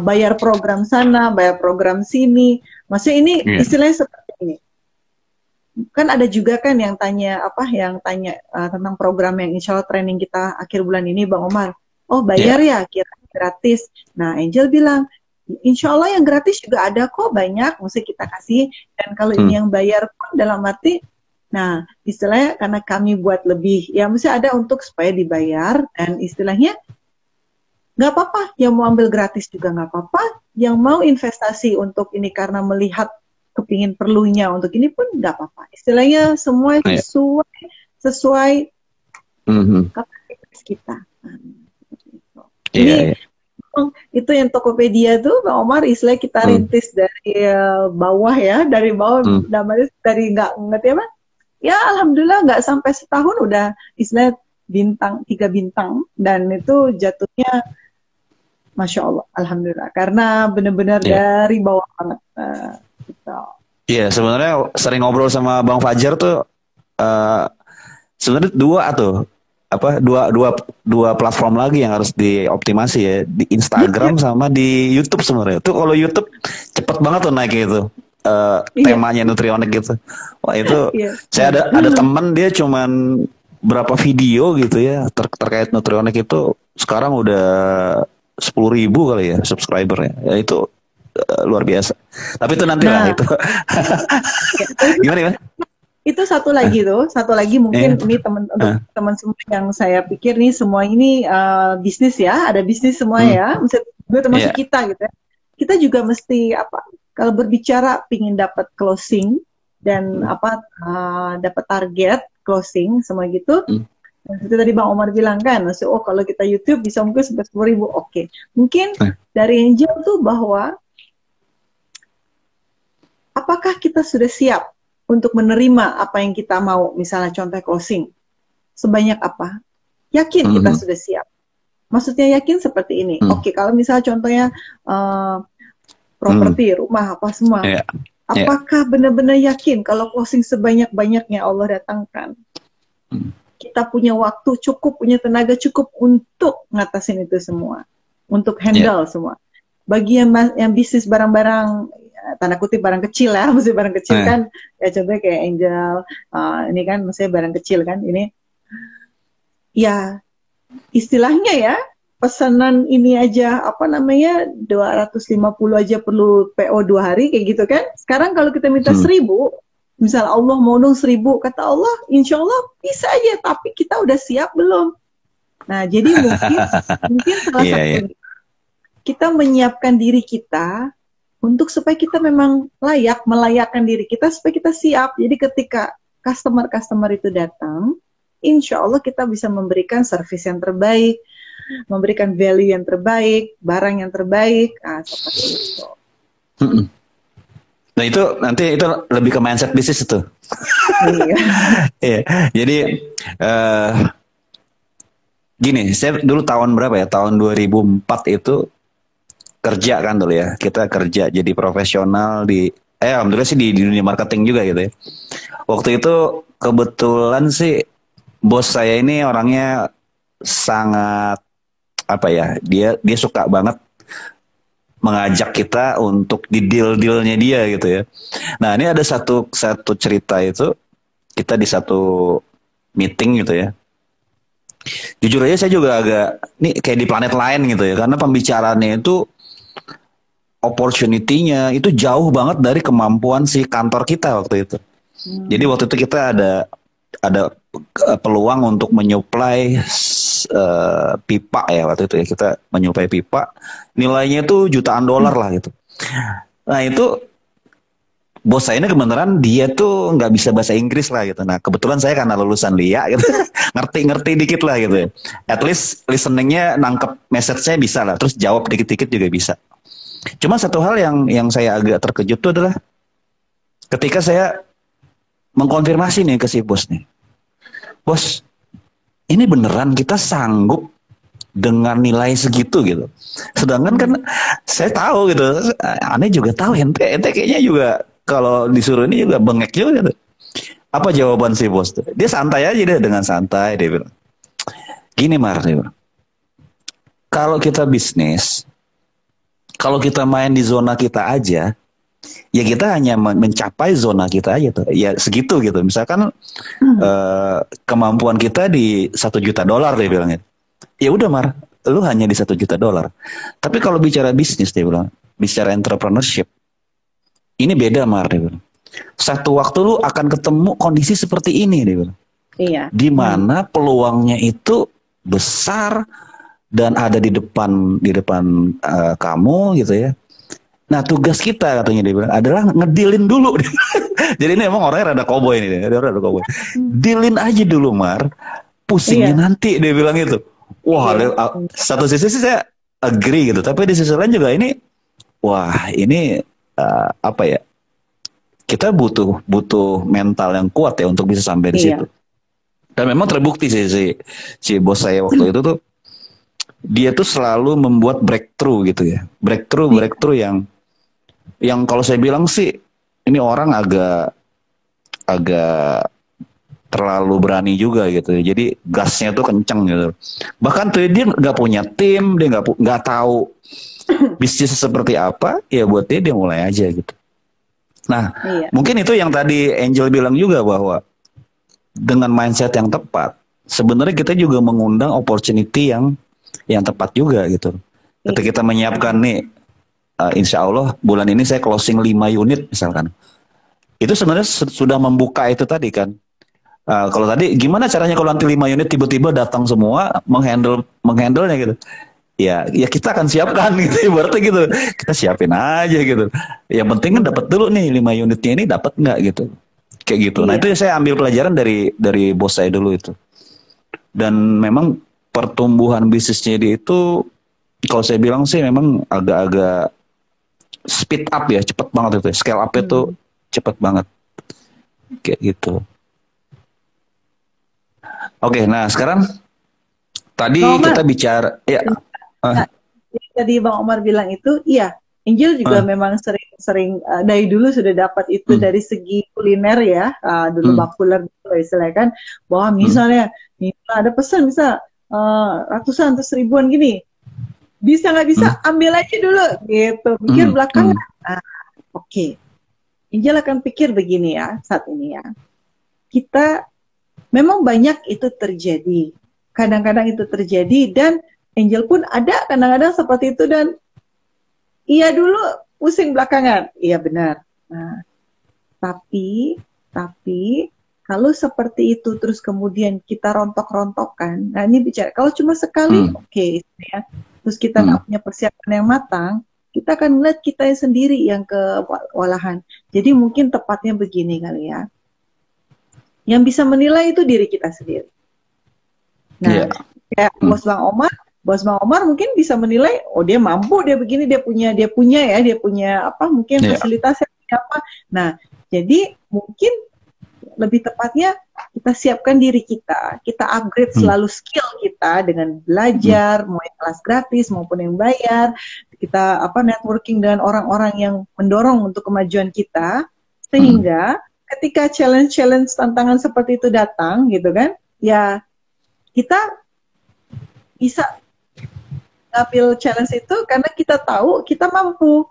bayar program sana, bayar program sini. Maksudnya ini istilahnya seperti ini. Kan ada juga kan yang tanya tentang program yang insya Allah training kita akhir bulan ini, Bang Omar. Oh bayar ya, kira gratis. Nah Angel bilang, insya Allah yang gratis juga ada kok, banyak, mesti kita kasih. Dan kalau ini yang bayar pun dalam arti, nah istilahnya karena kami buat lebih, ya mesti ada untuk supaya dibayar, dan istilahnya nggak apa-apa, yang mau ambil gratis juga nggak apa-apa, yang mau investasi untuk ini karena melihat kepingin perlunya untuk ini pun nggak apa-apa. Istilahnya semua sesuai kapasitas kita. Ini itu yang Tokopedia tuh, Bang Omar, istilahnya kita rintis dari bawah ya, dari bawah, dari nggak ngerti apa? Ya alhamdulillah nggak sampai setahun udah istilahnya 3 bintang, dan itu jatuhnya Masya Allah, alhamdulillah, karena benar-benar dari bawah banget. Iya, sebenarnya sering ngobrol sama Bang Fajar tuh sebenarnya dua platform lagi yang harus dioptimasi ya, di Instagram sama di YouTube sebenarnya. Tuh kalau YouTube cepet banget tuh naik itu temanya nutrionik gitu. Wah itu saya ada teman dia cuman berapa video gitu ya terkait nutrionik itu sekarang udah 10.000 kali ya subscribernya. Ya itu luar biasa. Tapi itu nanti lah itu. Gimana? Itu satu lagi mungkin ini teman semua yang saya pikir nih semua ini bisnis ya, ada bisnis semua ya, termasuk kita gitu ya. Kita juga mesti kalau berbicara pingin dapat closing dan dapat target closing semua gitu. Seperti tadi Bang Omar bilang kan, kalau kita YouTube bisa mungkin sampai 10.000, oke. Mungkin dari Angel tuh bahwa apakah kita sudah siap untuk menerima apa yang kita mau, misalnya contoh closing, sebanyak apa? Yakin kita sudah siap? Maksudnya yakin seperti ini. Oke, kalau misalnya contohnya properti, rumah, apa semua. Apakah benar-benar yakin kalau closing sebanyak-banyaknya Allah datangkan? Kita punya waktu cukup, punya tenaga cukup untuk ngatasin itu semua, untuk handle semua. bagi yang bisnis barang-barang tanda kutip barang kecil ya, mesti barang kecil kan, ya contohnya kayak Angel, ini kan maksudnya barang kecil kan, ini ya istilahnya ya pesanan ini aja apa namanya 250 aja perlu PO 2 hari kayak gitu kan. Sekarang kalau kita minta 1.000, misal Allah mau dong 1.000, kata Allah insya Allah bisa aja, tapi kita udah siap belum? Nah jadi mungkin salah satu kita menyiapkan diri kita untuk supaya kita memang melayakkan diri kita supaya kita siap. Jadi ketika customer itu datang, insya Allah kita bisa memberikan service yang terbaik, memberikan value yang terbaik, barang yang terbaik, seperti itu. Nah itu nanti itu lebih ke mindset bisnis itu. Iya. Jadi gini, saya dulu tahun berapa ya? Tahun 2004 itu kerja kan dulu ya. Kita kerja jadi profesional di alhamdulillah sih di dunia marketing juga gitu ya. Waktu itu kebetulan sih bos saya ini orangnya sangat apa ya? Dia suka banget mengajak kita untuk di deal-dealnya dia gitu ya. Nah, ini ada satu cerita itu kita di satu meeting gitu ya. Jujur aja saya juga agak nih kayak di planet lain gitu ya, karena pembicaraannya itu opportunity-nya itu jauh banget dari kemampuan si kantor kita waktu itu. Jadi waktu itu kita ada peluang untuk menyuplai pipa ya waktu itu ya, kita menyuplai pipa nilainya itu jutaan dolar lah gitu. Nah itu bos saya ini kebenaran dia tuh nggak bisa bahasa Inggris lah gitu. Nah kebetulan saya karena lulusan LIA gitu ngerti dikit lah gitu. At least listeningnya nangkep message-nya bisa lah. Terus jawab dikit-dikit juga bisa. Cuma satu hal yang saya agak terkejut tuh adalah ketika saya mengkonfirmasi nih ke si bos nih. Bos, ini beneran kita sanggup dengan nilai segitu gitu. Sedangkan kan saya tahu gitu, aneh juga tahu ente kayaknya juga kalau disuruh ini juga bengek juga gitu. Apa jawaban si bos tuh? Dia santai aja deh, dengan santai dia bilang. Gini Mar, dia bilang. Kalau kita bisnis, kalau kita main di zona kita aja, ya kita hanya mencapai zona kita aja tuh, ya segitu gitu. Misalkan kemampuan kita di $1 juta dia bilangnya. Ya udah Mar, lu hanya di $1 juta. Tapi kalau bicara bisnis dia bilang, bicara entrepreneurship, ini beda Mar dia bilang. Satu waktu lu akan ketemu kondisi seperti ini dia bilang. Iya. Di mana peluangnya itu besar dan ada di depan kamu gitu ya. Nah tugas kita katanya dia bilang adalah ngedilin dulu. Jadi ini emang orangnya rada koboi nih, dia rada koboi. Dealin aja dulu Mar, pusingnya nanti dia bilang gitu. Wah, satu sisi sih saya agree gitu, tapi di sisi lain juga ini, wah ini apa ya? Kita butuh mental yang kuat ya untuk bisa sampai di situ. Dan memang terbukti sih si bos saya waktu itu tuh. Dia tuh selalu membuat breakthrough gitu ya. Breakthrough yang kalau saya bilang sih ini orang agak terlalu berani juga gitu. Jadi gasnya tuh kenceng gitu. Bahkan tuh dia nggak punya tim, dia nggak tahu bisnis seperti apa, ya buat dia mulai aja gitu. Nah, mungkin itu yang tadi Angel bilang juga bahwa dengan mindset yang tepat, sebenarnya kita juga mengundang opportunity yang tepat juga gitu. Ketika kita menyiapkan nih, insya Allah bulan ini saya closing 5 unit misalkan. Itu sebenarnya sudah membuka itu tadi kan. Kalau tadi gimana caranya kalau nanti 5 unit tiba-tiba datang semua menghandle-nya gitu. Ya kita akan siapkan gitu. Berarti gitu. Kita siapin aja gitu. Yang penting kan dapat dulu nih 5 unitnya ini dapat nggak gitu. Kayak gitu. Nah, itu saya ambil pelajaran dari bos saya dulu itu. Dan memang pertumbuhan bisnisnya dia itu kalau saya bilang sih memang agak-agak speed up ya, cepat banget itu. Scale up itu cepat banget. Kayak gitu. Oke, nah sekarang tadi kita bicara ya. Tadi Bang Omar bilang itu, iya, Angel juga memang sering dari dulu sudah dapat itu dari segi kuliner ya, dulu bakuler istilahnya kan, bahwa misalnya ada pesan bisa ratusan atau seribuan gini, Bisa nggak bisa, ambil aja dulu, gitu. Pikir belakangan. Nah, oke. Angel akan pikir begini ya, saat ini ya. Kita, memang banyak itu terjadi. Kadang-kadang itu terjadi, dan Angel pun ada kadang-kadang seperti itu, dan iya dulu, pusing belakangan. Iya benar. Nah, tapi kalau seperti itu terus kemudian kita rontok-rontokkan, nah ini bicara kalau cuma sekali oke, ya. Terus kita nggak punya persiapan yang matang, kita akan melihat kita sendiri yang kewalahan. Jadi mungkin tepatnya begini kali ya, yang bisa menilai itu diri kita sendiri. Nah, kayak Bos Bang Omar mungkin bisa menilai, oh dia mampu, dia begini, dia punya apa mungkin fasilitasnya apa. Nah, jadi mungkin lebih tepatnya kita siapkan diri kita upgrade selalu skill kita dengan belajar, mau yang kelas gratis maupun yang bayar, kita networking dengan orang-orang yang mendorong untuk kemajuan kita, sehingga ketika challenge-challenge tantangan seperti itu datang, gitu kan, ya kita bisa ngambil challenge itu karena kita tahu kita mampu.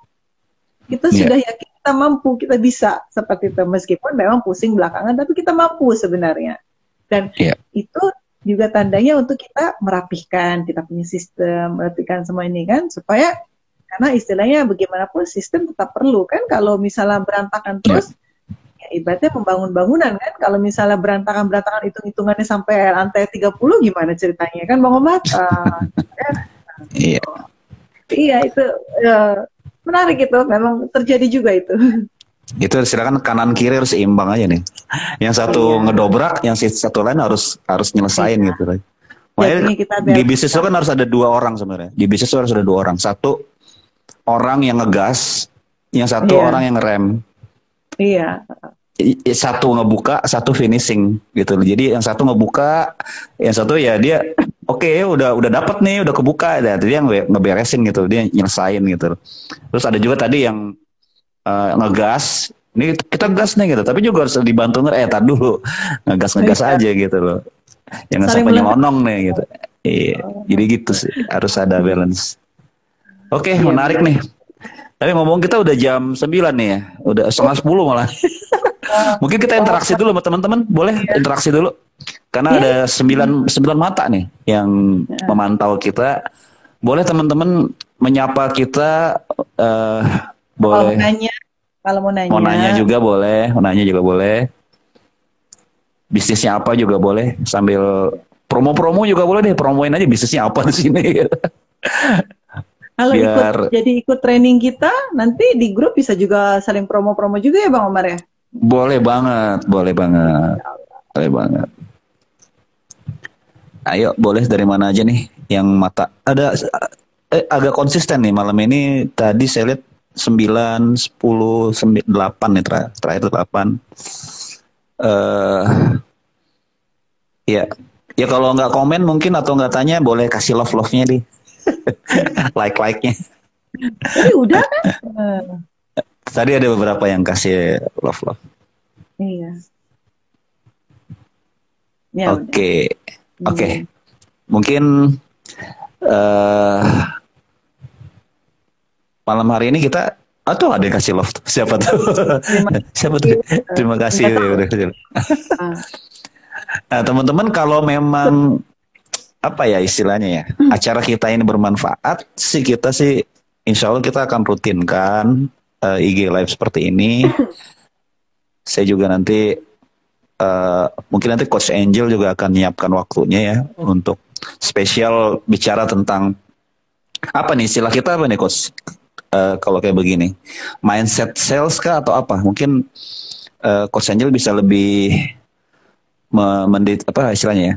Kita sudah yakin kita mampu, kita bisa seperti itu. Meskipun memang pusing belakangan, tapi kita mampu sebenarnya. Dan itu juga tandanya untuk kita merapihkan, kita punya sistem, merapihkan semua ini kan, supaya, karena istilahnya bagaimanapun sistem tetap perlu kan. Kalau misalnya berantakan terus, ya ibaratnya membangun bangunan kan. Kalau misalnya berantakan hitung-hitungannya sampai lantai 30, gimana ceritanya kan Bang Omar? Iya, itu menarik itu, memang terjadi juga itu. Itu silakan kanan kiri harus seimbang aja nih. Yang satu ngedobrak, yang satu lain harus nyelesain gitu. Makanya di bisnis itu kan harus ada 2 orang sebenarnya. Di bisnis itu harus ada 2 orang. Satu orang yang ngegas, yang satu orang yang ngerem. Iya. Satu ngebuka, satu finishing gitu. Jadi yang satu ngebuka, yang satu ya dia oke, udah dapat nih, udah kebuka, dan dia ngeberesin gitu, dia nyelesain gitu. Terus ada juga tadi yang ngegas, ini kita gas nih gitu, tapi juga harus dibantu tar dulu, ngegas aja gitu loh, jangan sampai nyelonong nih gitu. Iya, jadi gitu sih, harus ada balance. Oke, menarik nih. Tapi ngomong kita udah jam 9 nih ya, udah 9:30 malah. Mungkin kita interaksi dulu sama teman-teman, boleh interaksi dulu. Karena ada 9 mata nih yang memantau kita. Boleh teman-teman menyapa kita, boleh. Kalau mau nanya. Mau nanya juga boleh. Bisnisnya apa juga boleh. Sambil promo-promo juga boleh deh. Promoin aja bisnisnya apa di sini. Kalau ikut training kita, nanti di grup bisa juga saling promo-promo juga ya Bang Omar ya? Boleh banget. Ayo, boleh dari mana aja nih yang mata ada agak konsisten nih malam ini. Tadi saya lihat 9, 10, 8 nih terakhir 8. Ya kalau nggak komen mungkin atau nggak tanya, boleh kasih love-nya nih. Like-nya. Tapi udah kan? Tadi ada beberapa yang kasih love. Iya. Ya, Oke. Mungkin malam hari ini kita atau ada yang kasih love tuh? Siapa tuh? Terima kasih. Nah, teman-teman, kalau memang apa ya istilahnya ya, acara kita ini bermanfaat sih, kita sih insya Allah kita akan rutinkan IG live seperti ini. Saya juga nanti mungkin nanti Coach Angel juga akan menyiapkan waktunya ya untuk spesial bicara tentang apa nih istilah kita, apa nih Coach? Kalau kayak begini, mindset sales kah atau apa? Mungkin Coach Angel bisa lebih apa istilahnya ya,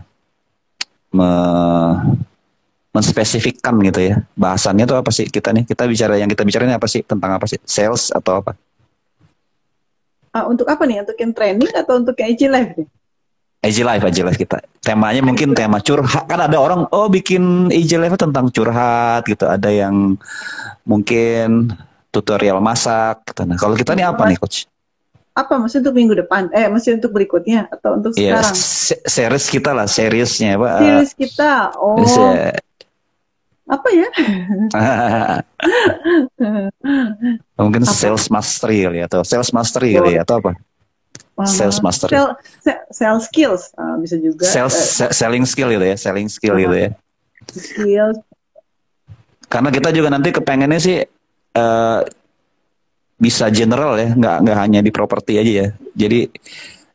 menspesifikkan gitu ya, bahasannya tuh apa sih kita bicarain apa sih, tentang apa sih, sales atau apa? Untuk apa nih? Untuk yang training atau untuk yang IG live nih? IG live kita. Temanya mungkin tema curhat. Kan ada orang bikin IG live tentang curhat gitu. Ada yang mungkin tutorial masak gitu. Nah, kalau kita nih apa nih Coach? Apa maksudnya untuk minggu depan? Maksudnya untuk berikutnya atau untuk sekarang? Series kita lah, seriesnya Pak. Series kita. Apa ya? Mungkin Apa? sales mastery kali ya, atau sales mastery kali Boleh. ya, atau apa? Sales mastery. Sell skills bisa juga. Selling skill gitu ya, selling skill gitu ya. Skills. Karena kita juga nanti kepengennya sih bisa general ya, nggak hanya di properti aja ya. Jadi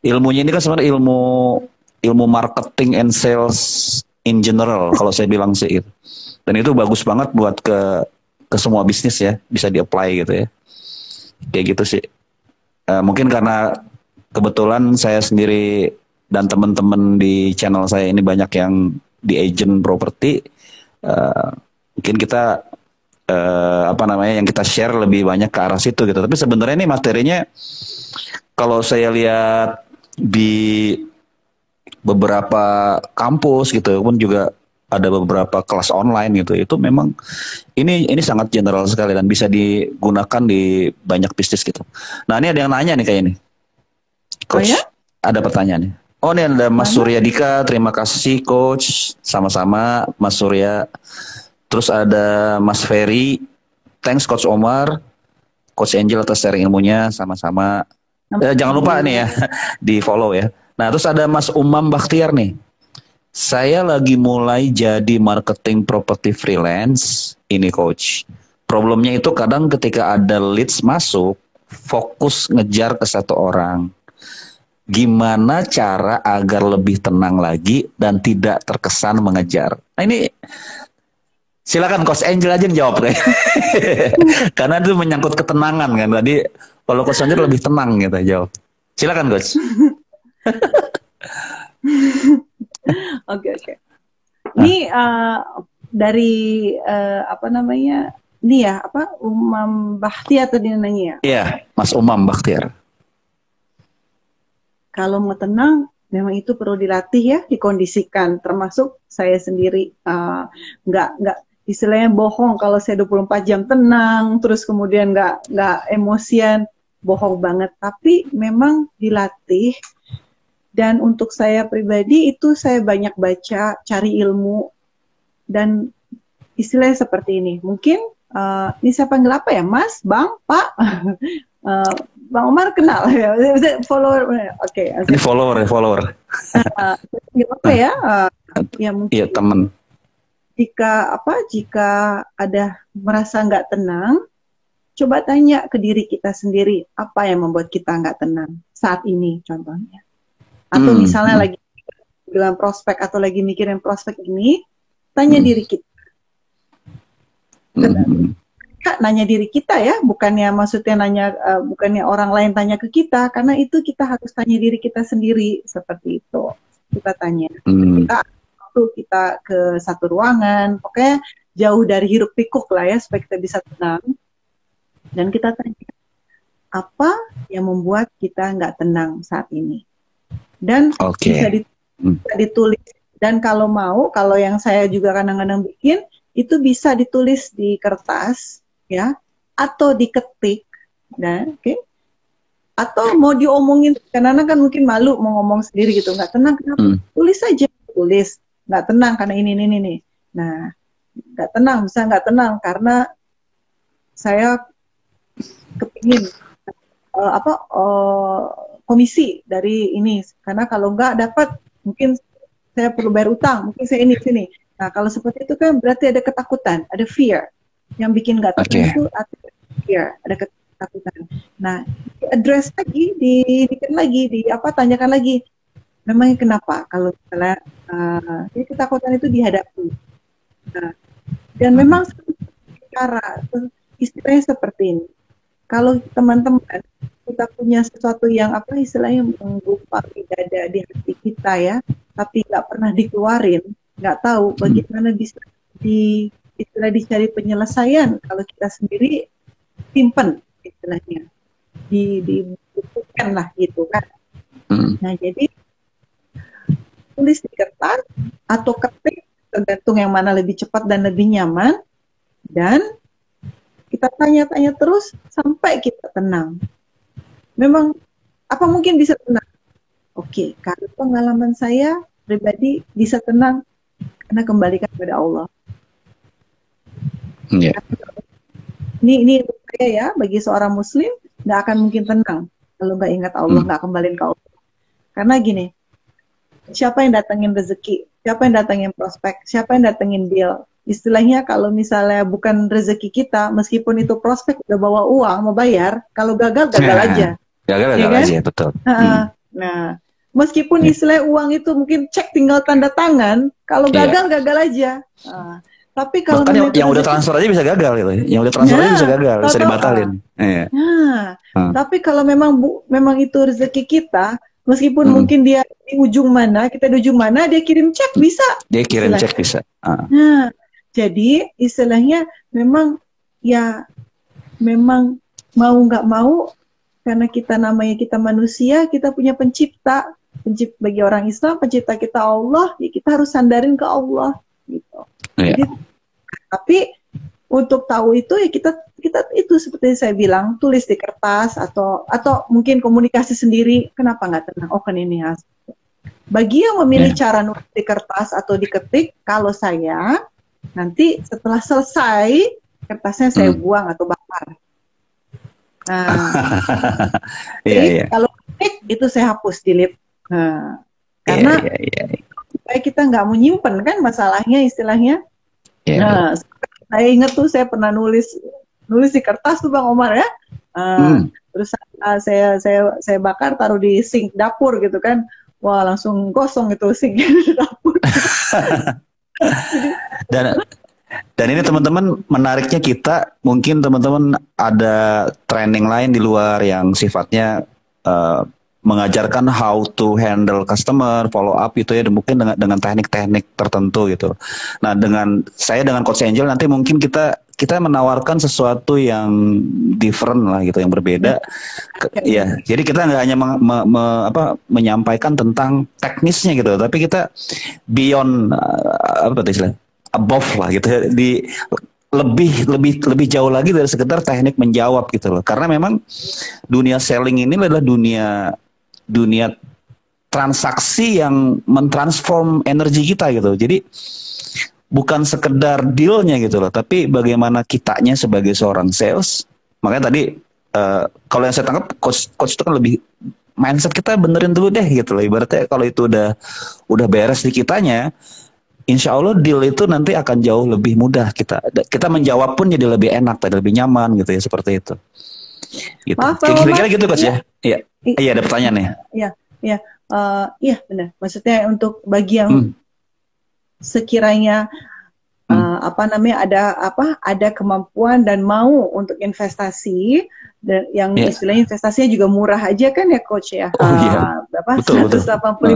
ilmunya ini kan sebenarnya ilmu marketing and sales in general kalau saya bilang sih gitu. Dan itu bagus banget buat ke semua bisnis ya, bisa di-apply gitu ya. Kayak gitu sih. Mungkin karena kebetulan saya sendiri dan teman-teman di channel saya ini banyak yang di agent properti, mungkin kita apa namanya yang kita share lebih banyak ke arah situ gitu. Tapi sebenarnya ini materinya kalau saya lihat di beberapa kampus gitu pun juga ada beberapa kelas online gitu. Itu memang ini sangat general sekali dan bisa digunakan di banyak bisnis gitu. Nah, ini ada yang nanya nih kayak ini. Oh ya? Coach, ada pertanyaan nih. Oh, ini ada Mas Mana? Surya Dika, terima kasih Coach. Sama-sama Mas Surya. Terus ada Mas Ferry, thanks Coach Omar, Coach Angel atas sharing ilmunya, sama-sama. Jangan lupa nih ya, di follow ya. Nah, terus ada Mas Umam Bakhtiar nih. Saya lagi mulai jadi marketing property freelance, ini Coach. Problemnya itu kadang ketika ada leads masuk, fokus ngejar ke satu orang. Gimana cara agar lebih tenang lagi dan tidak terkesan mengejar? Nah, ini silakan Coach Angel aja yang jawab deh. Karena itu menyangkut ketenangan kan. Tadi kalau Coach Angel lebih tenang gitu jawab. Silakan Coach. Oke, oke. Ini dari apa namanya? Ini ya, apa? Umam Bahti atau dia nanya ya? Iya, Mas Umam Bakhtiar. Kalau mau tenang, memang itu perlu dilatih ya, dikondisikan. Termasuk saya sendiri nggak istilahnya bohong kalau saya 24 jam tenang, terus kemudian nggak emosian, bohong banget. Tapi memang dilatih. Dan untuk saya pribadi itu saya banyak baca, cari ilmu, dan istilahnya seperti ini. Mungkin ini saya panggil apa ya, Mas, Bang, Pak? Bang Omar kenal ya, follower. Oke. Ini follower. Apa ya? Ya mungkin. Iya, teman. Jika ada merasa nggak tenang, coba tanya ke diri kita sendiri, apa yang membuat kita nggak tenang saat ini, contohnya. Atau misalnya lagi dengan prospek atau lagi mikirin prospek ini, tanya diri kita. Nanya diri kita ya, bukannya maksudnya bukannya orang lain tanya ke kita, karena itu kita harus tanya diri kita sendiri, seperti itu. Kita tanya. Kita ke satu ruangan, pokoknya jauh dari hiruk pikuk lah ya, supaya kita bisa tenang. Dan kita tanya, apa yang membuat kita nggak tenang saat ini? Dan bisa ditulis. Dan kalau mau, kalau yang saya juga kadang-kadang bikin, itu bisa ditulis di kertas, ya, atau diketik, atau mau diomongin, karena kan mungkin malu mau ngomong sendiri gitu, nggak tenang kenapa? Tulis saja, tulis, nggak tenang karena ini. Nah, nggak tenang, bisa nggak tenang karena saya kepingin komisi dari ini, karena kalau nggak dapat mungkin saya perlu bayar utang, mungkin saya ini sini. Nah, kalau seperti itu kan berarti ada ketakutan, ada fear yang bikin nggak tenang itu, ada ketakutan. Nah, address lagi, tanyakan lagi, memangnya kenapa? Kalau misalnya ketakutan itu dihadapi. Nah, dan memang cara istilahnya seperti ini. Kalau teman-teman kita punya sesuatu yang istilahnya menggupal di dada, di hati kita ya, tapi nggak pernah dikeluarin, nggak tahu bagaimana bisa dicari penyelesaian kalau kita sendiri simpen istilahnya, dibukukan lah gitu kan. Nah, jadi tulis di kertas atau ketik, tergantung yang mana lebih cepat dan lebih nyaman, dan kita tanya-tanya terus sampai kita tenang. Memang apa mungkin bisa tenang? Oke, kalau pengalaman saya pribadi bisa tenang karena kembalikan kepada Allah. Iya. Ini saya ya, bagi seorang muslim nggak akan mungkin tenang kalau nggak ingat Allah, nggak kembali ke Allah. Karena gini, siapa yang datengin rezeki, siapa yang datengin prospek, siapa yang datengin deal. Istilahnya kalau misalnya bukan rezeki kita, meskipun itu prospek udah bawa uang mau bayar, kalau gagal aja. Gagal ya kan? aja, betul. Nah, meskipun istilah uang itu mungkin cek tinggal tanda tangan, kalau gagal aja. Tapi kalau yang udah transfer aja bisa gagal gitu. Yang udah transfer aja bisa gagal, bisa dibatalin. Tapi kalau memang itu rezeki kita, meskipun mungkin dia di ujung mana, kita di ujung mana, dia kirim cek bisa. Dia kirim cek bisa. Nah, jadi istilahnya memang mau nggak mau, karena kita namanya kita manusia, kita punya pencipta bagi orang Islam, pencipta kita Allah, ya kita harus sandarin ke Allah gitu. Jadi, tapi untuk tahu itu ya kita itu seperti saya bilang, tulis di kertas atau mungkin komunikasi sendiri. Kenapa nggak tenang? Oh kan ini ya. Bagi yang memilih cara nulis di kertas atau diketik, kalau saya nanti setelah selesai kertasnya saya buang atau bakar. Jadi kalau ketik itu saya hapus, delete. Karena supaya kita nggak mau nyimpen kan masalahnya istilahnya. Saya ingat tuh saya pernah nulis di kertas tuh Bang Omar ya. Terus saya bakar, taruh di sink dapur gitu kan. Wah, langsung gosong itu sink di dapur. Dan ini teman-teman, menariknya kita mungkin teman-teman ada training lain di luar yang sifatnya mengajarkan how to handle customer, follow up gitu ya, mungkin dengan teknik-teknik tertentu gitu. Nah, dengan Coach Angel nanti mungkin kita menawarkan sesuatu yang different lah gitu, yang berbeda. Ya, jadi kita nggak hanya menyampaikan tentang teknisnya gitu, tapi kita beyond above lah gitu ya, lebih jauh lagi dari sekedar teknik menjawab gitu loh. Karena memang dunia selling ini adalah dunia transaksi yang mentransform energi kita gitu. Jadi bukan sekedar dealnya gitu loh, tapi bagaimana kitanya sebagai seorang sales. Makanya tadi kalau yang saya tangkap coach itu kan lebih mindset kita benerin dulu deh gitu loh. Ibaratnya kalau itu udah beres di kitanya, insya Allah deal itu nanti akan jauh lebih mudah, kita menjawab pun jadi lebih enak, lebih nyaman gitu ya, seperti itu. Gitu. Kira-kira gitu Coach ya? Iya, ada pertanyaan nih. Iya benar. Maksudnya untuk bagi yang sekiranya ada kemampuan dan mau untuk investasi, dan yang istilahnya investasinya juga murah aja kan ya Coach ya. Berapa? 185.000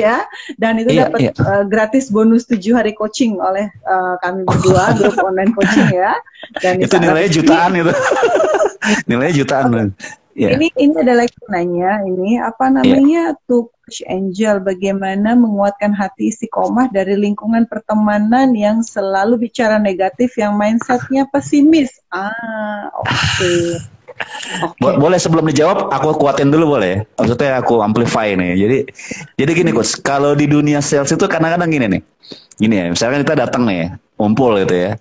ya, dan itu dapat gratis bonus 7 hari coaching oleh kami berdua, grup online coaching ya. Dan itu nilainya jutaan itu. Nilainya jutaan. Ini ada lagi nanya, ini apa namanya tuh Coach Angel, bagaimana menguatkan hati istiqomah dari lingkungan pertemanan yang selalu bicara negatif, yang mindsetnya pesimis. Oke. Boleh sebelum dijawab aku kuatin dulu boleh? Maksudnya aku amplify nih. Jadi gini Coach, kalau di dunia sales itu kadang-kadang gini nih. Gini ya, misalkan kita datang nih, ngumpul gitu ya.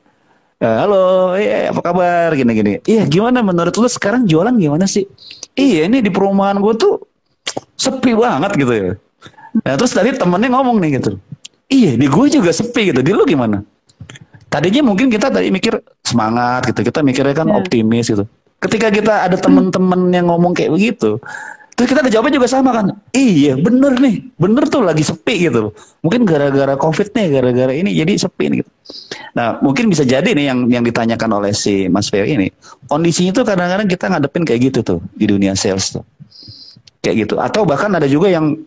Halo, apa kabar? Gini-gini. Iya, gimana menurut lu sekarang jualan gimana sih? Iya, ini di perumahan gue tuh sepi banget gitu ya. Nah, terus tadi temennya ngomong nih gitu. Iya, di gue juga sepi gitu. Di lu gimana? Tadinya mungkin kita tadi mikir semangat gitu. Kita mikirnya kan optimis gitu. Ketika kita ada temen-temen yang ngomong kayak begitu, terus kita jawabnya juga sama kan. Iya, bener nih. Bener tuh lagi sepi gitu. Mungkin gara-gara COVID nih, gara-gara ini jadi sepi nih gitu. Nah, mungkin bisa jadi nih yang ditanyakan oleh si Mas Ferry ini. Kondisinya tuh kadang-kadang kita ngadepin kayak gitu tuh di dunia sales tuh. Kayak gitu. Atau bahkan ada juga yang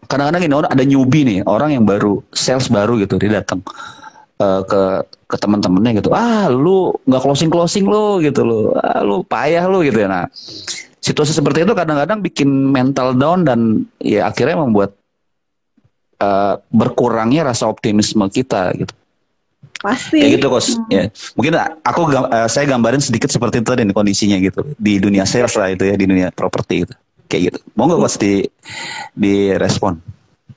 kadang-kadang ini ada newbie nih, orang yang baru sales baru gitu, dia datang ke teman-temannya gitu. Lu nggak closing lu gitu lo. Lu payah lu gitu ya. Nah, situasi seperti itu kadang-kadang bikin mental down dan ya akhirnya membuat berkurangnya rasa optimisme kita gitu. Pasti. Kayak gitu Coach. Ya. Mungkin saya gambarin sedikit seperti itu dan kondisinya gitu di dunia sales lah itu ya, di dunia properti itu. Kayak gitu. Mau nggak Coach di respon?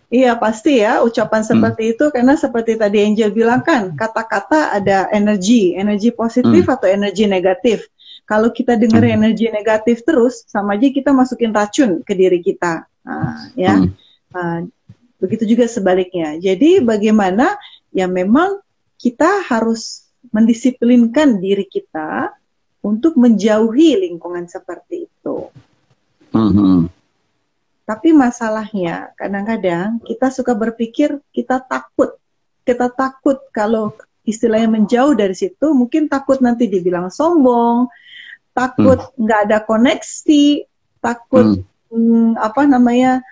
Iya pasti ya ucapan seperti itu karena seperti tadi Angel bilang kan kata-kata ada energi positif Hmm. atau energi negatif. Kalau kita dengar Hmm. energi negatif terus sama aja kita masukin racun ke diri kita, ya. Hmm. Begitu juga sebaliknya. Jadi bagaimana ya memang kita harus mendisiplinkan diri kita untuk menjauhi lingkungan seperti itu. Hmm. Tapi masalahnya kadang-kadang kita suka berpikir kita takut. Kita takut kalau istilahnya menjauh dari situ, mungkin takut nanti dibilang sombong, takut Hmm. nggak ada koneksi, takut Hmm. apa namanya,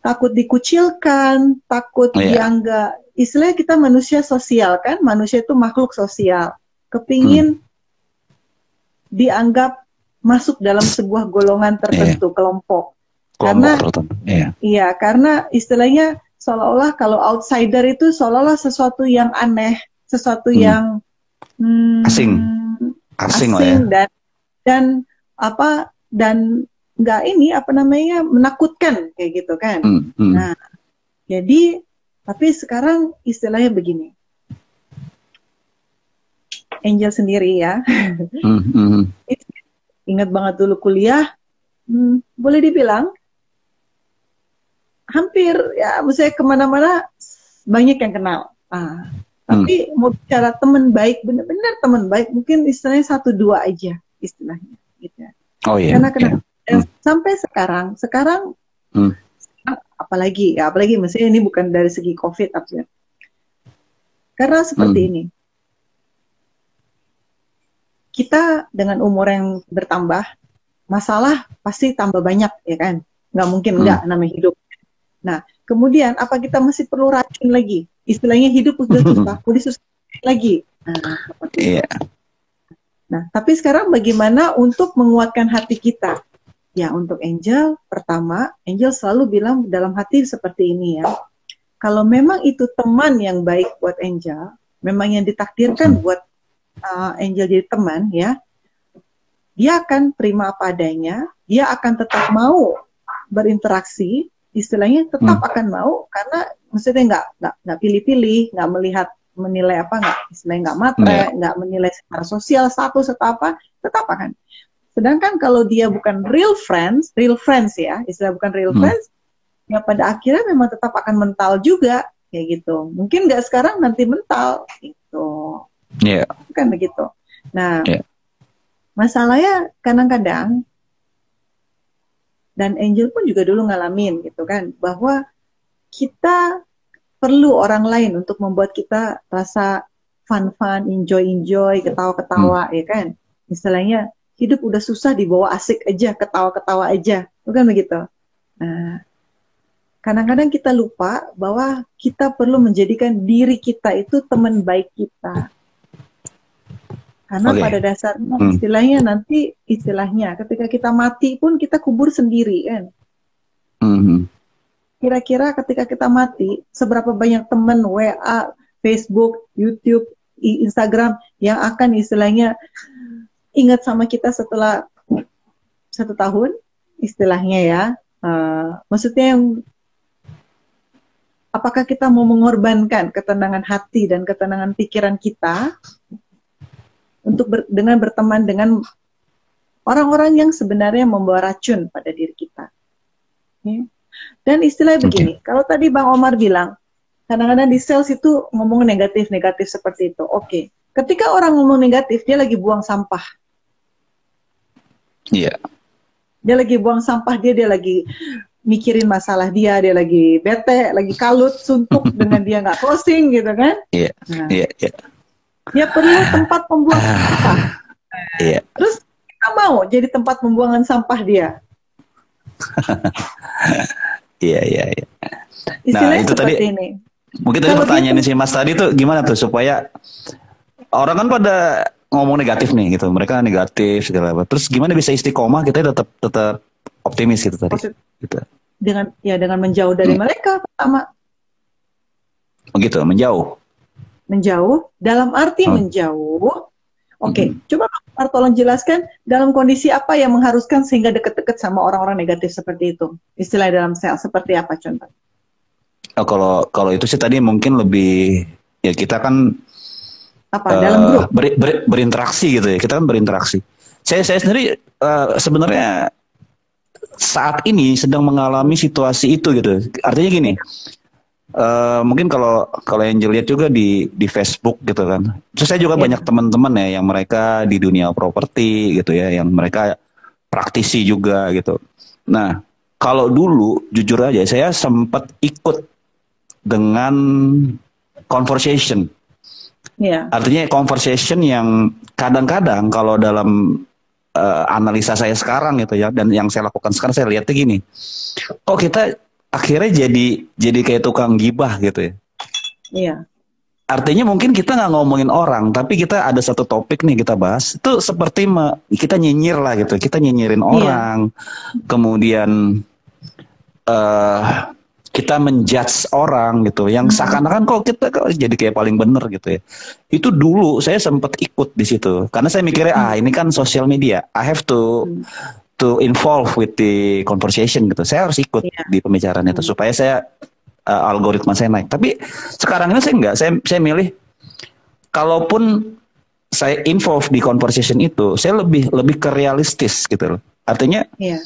takut dikucilkan, takut Iya. dianggap, istilahnya kita manusia sosial kan, manusia itu makhluk sosial, Hmm. kepingin dianggap masuk dalam sebuah golongan Iya. tertentu, kelompok. Kelompok Karena tertentu. Iya. iya, karena istilahnya seolah-olah kalau outsider itu seolah-olah sesuatu yang aneh, sesuatu Hmm. yang Asing. Asing lah ya. asing dan apa dan nggak ini apa namanya menakutkan kayak gitu kan. Hmm. Hmm. Nah, jadi tapi sekarang istilahnya begini, Angel sendiri ya, Hmm. Hmm. ingat banget dulu kuliah, boleh dibilang hampir ya, misalnya kemana-mana banyak yang kenal. Tapi mau bicara teman baik, benar-benar teman baik, mungkin istilahnya 1-2 aja istilahnya. Gitu. Oh iya. Karena sampai sekarang apalagi misalnya ini bukan dari segi COVID artinya. Karena seperti ini, kita dengan umur yang bertambah, masalah pasti tambah banyak ya kan, nggak mungkin nggak namanya hidup. Nah, kemudian apa kita masih perlu racun lagi? Istilahnya hidup udah susah, udah susah lagi. Iya. Nah, tapi sekarang bagaimana untuk menguatkan hati kita? Ya, untuk Angel, pertama, Angel selalu bilang dalam hati seperti ini ya. Kalau memang itu teman yang baik buat Angel, memang yang ditakdirkan buat Angel jadi teman ya, dia akan terima apa adanya, dia akan tetap mau berinteraksi, istilahnya tetap akan mau karena maksudnya nggak pilih-pilih, nggak menilai apa, nggak istilahnya nggak matre, nggak menilai secara sosial status atau apa, tetap akan. Sedangkan kalau dia bukan real friends ya, istilah bukan real friends, ya pada akhirnya memang tetap akan mental juga kayak gitu. Mungkin nggak sekarang nanti mental gitu. Iya. Kan begitu. Nah, masalahnya kadang-kadang dan Angel pun juga dulu ngalamin gitu kan, bahwa kita perlu orang lain untuk membuat kita rasa fun, enjoy, ketawa-ketawa ya kan. Istilahnya hidup udah susah dibawa asik aja, ketawa-ketawa aja, bukan begitu? Nah, kadang-kadang kita lupa bahwa kita perlu menjadikan diri kita itu teman baik kita. Karena pada dasarnya istilahnya nanti ketika kita mati pun kita kubur sendiri kan. Kira-kira ketika kita mati, seberapa banyak teman WA, Facebook, YouTube, Instagram yang akan istilahnya ingat sama kita setelah 1 tahun, istilahnya ya. Maksudnya apakah kita mau ketenangan hati dan ketenangan pikiran kita untuk dengan berteman dengan orang-orang yang sebenarnya membawa racun pada diri kita. Ya. Dan istilahnya begini, kalau tadi Bang Omar bilang, kadang-kadang di sales itu ngomong negatif seperti itu. Oke. Ketika orang ngomong negatif, dia lagi buang sampah. Iya. Dia lagi buang sampah, dia lagi mikirin masalah dia lagi bete, lagi kalut, suntuk dengan dia nggak closing gitu kan. Iya. Nah, iya. dia perlu tempat pembuangan sampah. Iya. Terus kita mau jadi tempat pembuangan sampah dia. Iya. Istilahnya itu tadi ini. Mungkin tadi pertanyaan si Mas tadi tuh gimana tuh supaya orang kan pada ngomong negatif nih gitu, mereka negatif segala apa. Terus gimana bisa istiqomah kita tetap optimis gitu tadi? Gitu. Dengan menjauh dari mereka pertama. Begitu, menjauh. Menjauh dalam arti menjauh. Oke, coba Pak tolong jelaskan dalam kondisi apa yang mengharuskan sehingga deket-deket sama orang-orang negatif seperti itu. Istilah dalam sales seperti apa contoh? kalau kalau itu sih tadi mungkin lebih ya kita kan Apa dalam grup? berinteraksi gitu ya. Kita kan berinteraksi. Saya sendiri sebenarnya saat ini sedang mengalami situasi itu gitu. Artinya gini, mungkin kalau kalau yang lihat juga di Facebook gitu kan. Terus saya juga Ya. banyak teman-teman ya yang mereka di dunia properti gitu ya, yang mereka praktisi juga gitu. Nah, kalau dulu jujur aja saya sempat ikut dengan conversation. Ya. Artinya conversation yang kadang-kadang kalau dalam analisa saya sekarang gitu ya, dan yang saya lakukan sekarang saya lihatnya gini, kok kita akhirnya jadi kayak tukang gibah gitu ya. Iya. Artinya mungkin kita nggak ngomongin orang, tapi kita ada satu topik nih kita bahas, itu seperti kita nyinyir lah gitu, kita nyinyirin Iya. orang, kemudian eh kita menjudge orang gitu, yang seakan-akan kok kita kok jadi kayak paling bener gitu ya. Itu dulu saya sempat ikut di situ, karena saya mikirnya ini kan sosial media, I have to involve with the conversation gitu. Saya harus ikut Iya. di pembicaraan itu supaya saya algoritma saya naik. Tapi sekarang ini saya enggak, saya milih kalaupun saya involve di conversation itu, saya lebih ke realistis gitu loh. Artinya, Iya.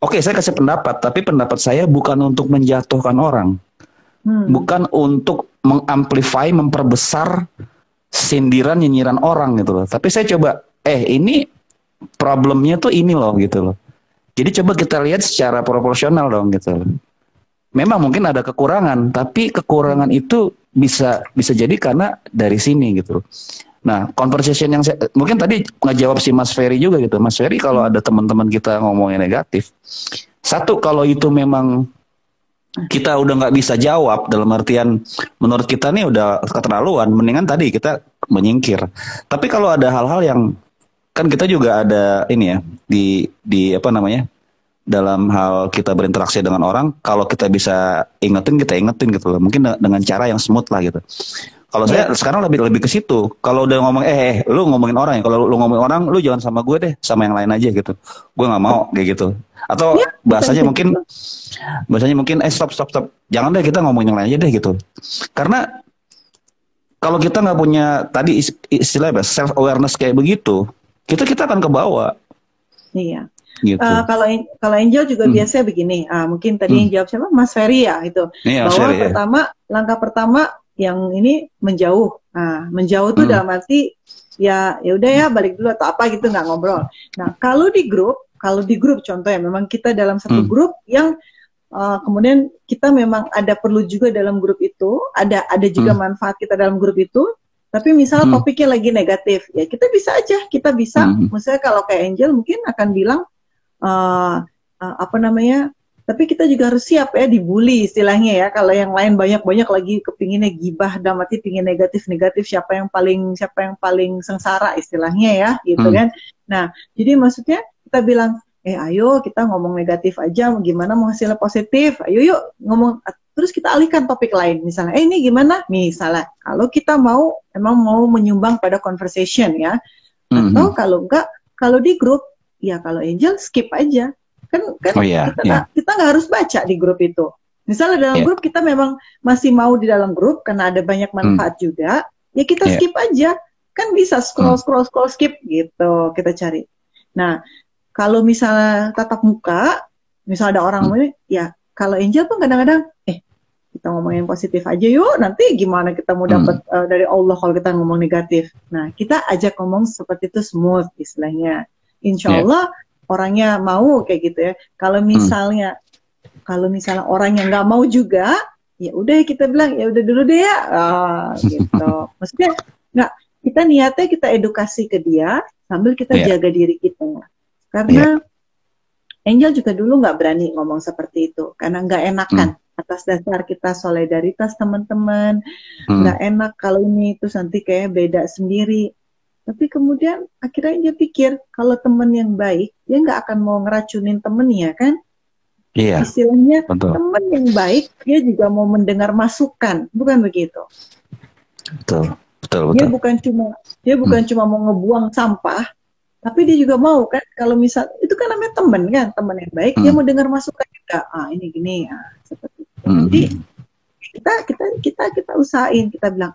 oke, saya kasih pendapat, tapi pendapat saya bukan untuk menjatuhkan orang, bukan untuk mengamplify, memperbesar sindiran, nyinyiran orang gitu loh. Tapi saya coba, ini problemnya tuh ini loh gitu loh. Jadi coba kita lihat secara proporsional dong gitu loh. Memang mungkin ada kekurangan, tapi kekurangan itu bisa jadi karena dari sini gitu. Nah, conversation yang mungkin tadi ngejawab si Mas Ferry juga gitu. Mas Ferry, kalau ada teman-teman kita ngomongnya negatif, satu, kalau itu memang kita udah nggak bisa jawab, dalam artian menurut kita nih udah keterlaluan, mendingan tadi kita menyingkir. Tapi kalau ada hal-hal yang kan kita juga ada ini ya di apa namanya, dalam hal kita berinteraksi dengan orang, kalau kita bisa ingetin, kita ingetin gitu loh. Mungkin dengan cara yang smooth lah gitu. Kalau saya sekarang lebih ke situ. Kalau udah ngomong lu ngomongin orang ya. Kalau lu ngomongin orang, lu jangan sama gue deh, sama yang lain aja gitu. Gue nggak mau kayak gitu. Atau bahasanya mungkin stop. Jangan deh, kita ngomongin yang lain aja deh gitu. Karena kalau kita nggak punya tadi istilahnya self awareness kayak begitu, kita akan ke bawah. Iya. Gitu. Kalau Angel juga biasanya begini, mungkin tadi yang jawab siapa, Mas Ferry ya itu, Iya, bahwa Ferry, langkah pertama yang ini menjauh. Menjauh tuh dalam arti ya udah ya balik dulu atau apa gitu, nggak ngobrol. Nah kalau di grup contohnya memang kita dalam satu grup yang kemudian kita memang ada perlu juga dalam grup itu, ada juga manfaat kita dalam grup itu. Tapi misal topiknya lagi negatif, ya kita bisa aja, misalnya kalau kayak Angel mungkin akan bilang apa namanya, tapi kita juga harus siap ya dibully istilahnya ya. Kalau yang lain banyak lagi kepinginnya gibah, dalam arti pingin negatif, siapa yang paling sengsara istilahnya ya, gitu kan. Nah, jadi maksudnya kita bilang, ayo kita ngomong negatif aja, gimana mau hasilnya positif, ayo yuk ngomong. Terus kita alihkan topik lain, misalnya, ini gimana? Misalnya, kalau kita emang mau menyumbang pada conversation ya, atau kalau enggak, kalau di grup, ya kalau Angel skip aja, kan kita nggak harus baca di grup itu. Misalnya dalam grup kita memang masih mau di dalam grup karena ada banyak manfaat juga, ya kita skip aja, kan bisa scroll skip gitu kita cari. Nah, kalau misalnya tatap muka, misalnya ada orang ya kalau Angel pun kadang-kadang, kita ngomongin positif aja yuk, nanti gimana kita mau dapat dari Allah kalau kita ngomong negatif. Nah, kita ajak ngomong seperti itu smooth istilahnya. Insya Allah orangnya mau kayak gitu ya. Kalau misalnya orang yang nggak mau juga, ya udah kita bilang ya udah dulu deh ya, gitu. Maksudnya kita niatnya kita edukasi ke dia sambil kita jaga diri kita. Karena Angel juga dulu nggak berani ngomong seperti itu karena nggak enakan. Atas dasar kita solidaritas teman-teman, nggak enak kalau ini itu nanti kayak beda sendiri. Tapi kemudian akhirnya dia pikir kalau teman yang baik, dia nggak akan mau ngeracunin temennya kan? Iya. Istilahnya teman yang baik, dia juga mau mendengar masukan, bukan begitu? Betul. Dia bukan cuma mau ngebuang sampah, tapi dia juga mau kan? Kalau misal itu kan namanya teman kan, teman yang baik, dia mau dengar masukan juga. Ini gini, seperti itu. Jadi kita usahain, kita bilang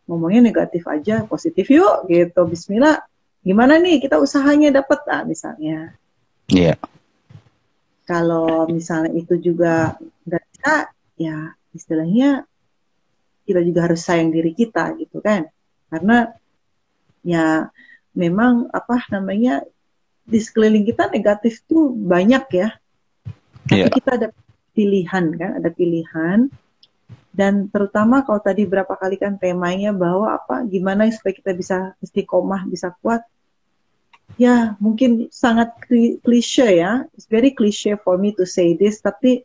ngomongnya negatif aja, positif yuk gitu. Bismillah. Gimana nih kita usahanya dapat misalnya. Iya. Kalau misalnya itu juga nggak bisa, ya istilahnya kita juga harus sayang diri kita gitu kan. Karena ya memang di sekeliling kita negatif tuh banyak ya. Tapi kita ada pilihan kan, ada pilihan. Dan terutama kalau tadi berapa kali kan temanya bahwa gimana supaya kita bisa istiqomah, bisa kuat. Ya, mungkin sangat klise ya. It's very cliche for me to say this, tapi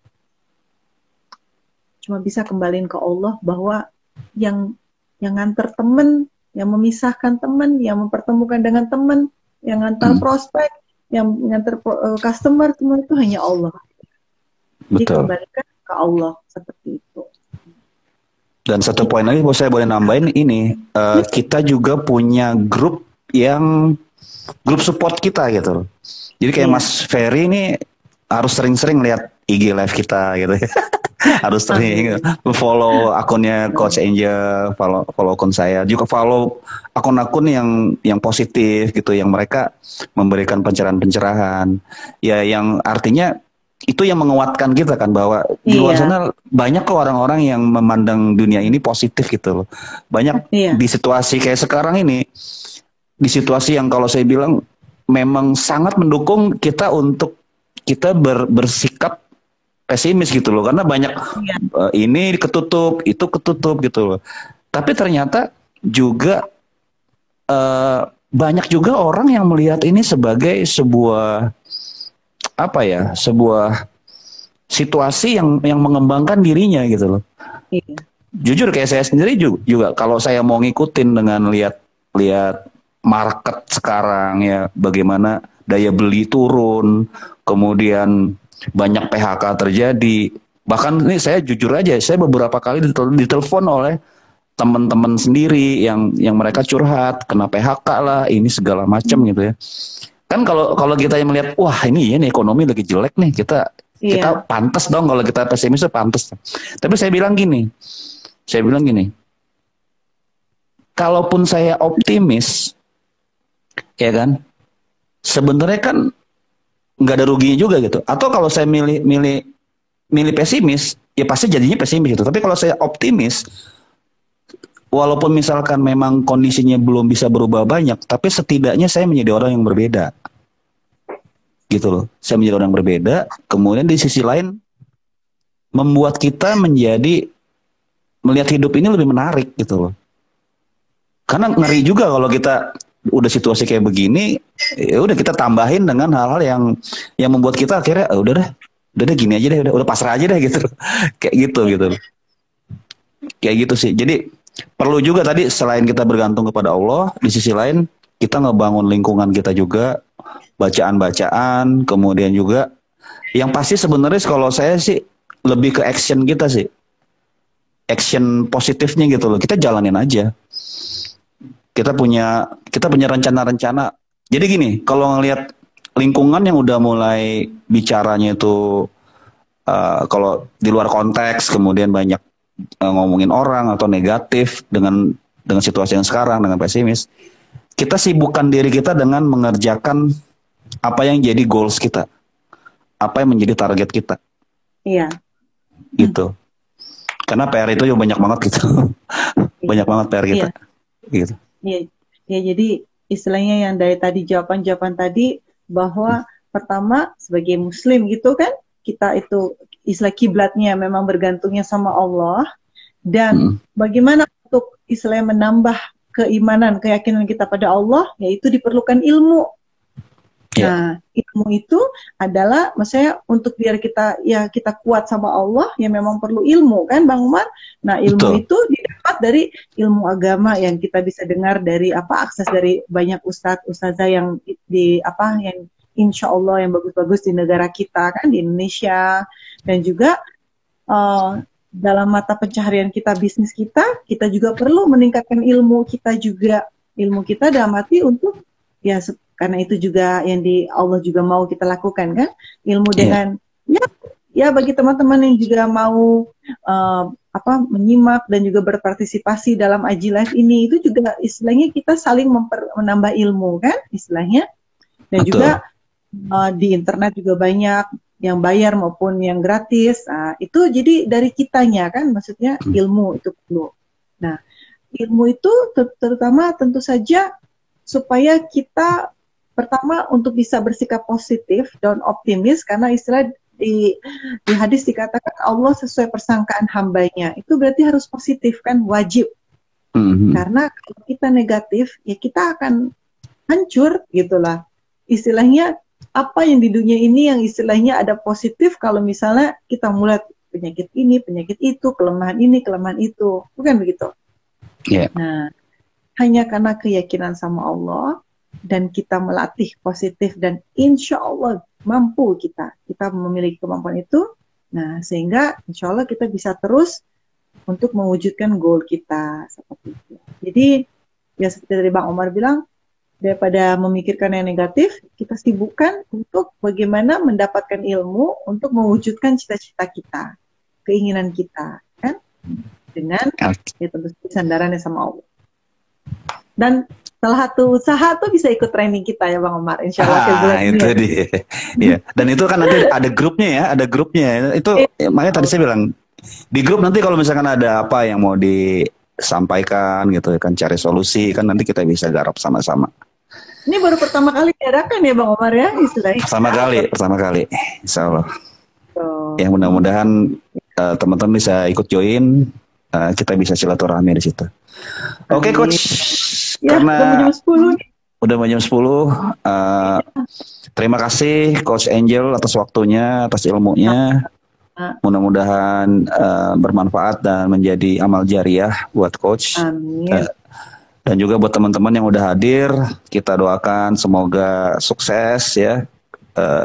cuma bisa kembaliin ke Allah bahwa yang nganter temen, yang memisahkan temen, yang mempertemukan dengan temen, yang ngantar prospek, yang ngantar customer, semua itu hanya Allah. Jadi kembalikan ke Allah seperti itu. Dan satu poin lagi, saya boleh nambahin ini, kita juga punya grup support kita gitu. Jadi kayak Mas Ferry ini harus sering-sering lihat IG live kita gitu ya. Harus sering follow akunnya Coach Angel, follow akun saya, juga follow akun-akun yang positif gitu, yang mereka memberikan pencerahan-pencerahan. Ya yang artinya itu yang menguatkan kita kan, bahwa di luar sana banyak kok orang-orang yang memandang dunia ini positif gitu loh. Banyak di situasi kayak sekarang ini, di situasi yang kalau saya bilang memang sangat mendukung kita untuk kita bersikap pesimis gitu loh, karena banyak ini ketutup, itu ketutup gitu loh. Tapi ternyata juga banyak juga orang yang melihat ini sebagai sebuah sebuah situasi yang mengembangkan dirinya gitu loh. Jujur kayak saya sendiri juga kalau saya mau ngikutin dengan lihat market sekarang ya, bagaimana daya beli turun, kemudian banyak PHK terjadi. Bahkan ini saya jujur aja, saya beberapa kali ditelepon oleh teman-teman sendiri yang mereka curhat, kena PHK lah, ini segala macam gitu ya. Kan kalau kita yang melihat, wah ini ekonomi lagi jelek nih, kita pantas dong kalau kita pesimis, pantas. Tapi saya bilang gini, kalaupun saya optimis, ya kan, sebenarnya kan nggak ada ruginya juga gitu. Atau kalau saya milih pesimis, ya pasti jadinya pesimis gitu. Tapi kalau saya optimis, walaupun misalkan memang kondisinya belum bisa berubah banyak, tapi setidaknya saya menjadi orang yang berbeda. Gitu loh. Saya menjadi orang yang berbeda, kemudian di sisi lain membuat kita menjadi melihat hidup ini lebih menarik gitu loh. Karena ngeri juga kalau kita udah situasi kayak begini, ya udah kita tambahin dengan hal-hal yang membuat kita akhirnya udah deh gini aja deh, udah pasrah aja deh gitu. Kayak gitu. Kayak gitu sih. Jadi perlu juga tadi selain kita bergantung kepada Allah, di sisi lain kita ngebangun lingkungan kita juga, bacaan-bacaan, kemudian juga yang pasti sebenarnya kalau saya sih lebih ke action kita sih. Action positifnya gitu loh. Kita jalanin aja. Kita punya rencana-rencana. Jadi gini, kalau ngelihat lingkungan yang udah mulai bicaranya itu kalau di luar konteks, kemudian banyak ngomongin orang atau negatif dengan situasi yang sekarang, dengan pesimis, kita sibukkan diri kita dengan mengerjakan apa yang jadi goals kita, apa yang menjadi target kita. Iya. Gitu. Karena PR itu juga banyak banget gitu. Banyak banget PR kita. Gitu. Ya, jadi istilahnya yang dari tadi jawaban tadi bahwa pertama sebagai muslim gitu kan, kita itu istilah kiblatnya memang bergantungnya sama Allah, dan bagaimana untuk istilahnya menambah keimanan, keyakinan kita pada Allah, yaitu diperlukan ilmu. Nah, ilmu itu adalah maksudnya untuk biar kita kuat sama Allah, ya memang perlu ilmu kan Bang Umar. Nah, ilmu itu didapat dari ilmu agama yang kita bisa dengar dari akses dari banyak ustazah yang yang insya Allah yang bagus-bagus di negara kita kan, di Indonesia, dan juga dalam mata pencaharian kita, bisnis kita juga perlu meningkatkan ilmu kita juga. Ilmu kita dalam arti untuk karena itu juga yang Allah juga mau kita lakukan kan, ilmu dengan ya bagi teman-teman yang juga mau menyimak dan juga berpartisipasi dalam Aji Live ini, itu juga istilahnya kita saling menambah ilmu kan istilahnya. Dan Betul. juga di internet juga banyak yang bayar maupun yang gratis. Itu jadi dari kitanya kan, maksudnya ilmu itu perlu. Nah, ilmu itu terutama tentu saja supaya kita pertama untuk bisa bersikap positif dan optimis, karena istilah di hadis dikatakan Allah sesuai persangkaan hambanya. Itu berarti harus positif kan, wajib. Karena kalau kita negatif, ya kita akan hancur gitulah. Istilahnya apa yang di dunia ini yang istilahnya ada positif, kalau misalnya kita mulai penyakit ini, penyakit itu, kelemahan ini, kelemahan itu. Bukan begitu? Yeah. Nah, hanya karena keyakinan sama Allah dan kita melatih positif, dan insya Allah mampu kita memiliki kemampuan itu. Nah, sehingga insya Allah kita bisa terus untuk mewujudkan goal kita seperti itu. Jadi ya seperti dari Bang Omar bilang, daripada memikirkan yang negatif, kita sibukkan untuk bagaimana mendapatkan ilmu untuk mewujudkan cita-cita kita, keinginan kita, kan? Dengan ya tentu sandarannya sama Allah. Dan salah satu usaha tuh bisa ikut training kita ya Bang Omar, insya Allah. Itu dia. Ya. Dan itu kan nanti ada grupnya ya, ada grupnya. Itu makanya tadi saya bilang di grup nanti kalau misalkan ada apa yang mau disampaikan gitu kan, cari solusi kan, nanti kita bisa garap sama-sama. Ini baru pertama kali diadakan ya Bang Omar ya istilahnya. Pertama kali, insya Allah. Ya mudah-mudahan teman-teman bisa ikut join, kita bisa silaturahmi di situ. Oke Coach. Ya, karena udah jam 10. Terima kasih Coach Angel atas waktunya, atas ilmunya. Mudah-mudahan bermanfaat dan menjadi amal jariah buat Coach. Amin. Dan juga buat teman-teman yang udah hadir, kita doakan semoga sukses ya.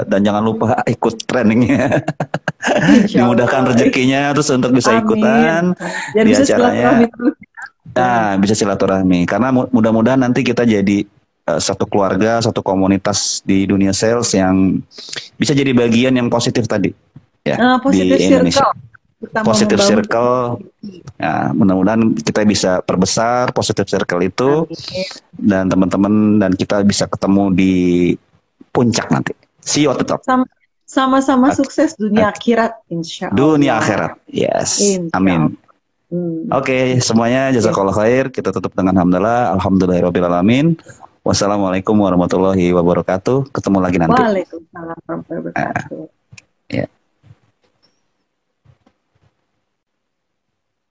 Dan jangan lupa ikut trainingnya. Dimudahkan rezekinya terus untuk bisa ikutan di acaranya. Nah, bisa silaturahmi. Karena mudah-mudahan nanti kita jadi satu keluarga, satu komunitas di dunia sales yang bisa jadi bagian yang positif tadi, ya, di Indonesia. Positive circle. Ya, mudah-mudahan kita bisa perbesar positive circle itu. Dan teman-teman dan kita bisa ketemu di puncak nanti. See you at the top. Sama-sama sukses dunia akhirat, insya Allah. Dunia akhirat, yes. Amin. Oke, semuanya jazakallah khair. Kita tutup dengan hamdalah. Alhamdulillahirrahmanirrahim. Wassalamualaikum warahmatullahi wabarakatuh. Ketemu lagi nanti. Waalaikumsalam warahmatullahi wabarakatuh.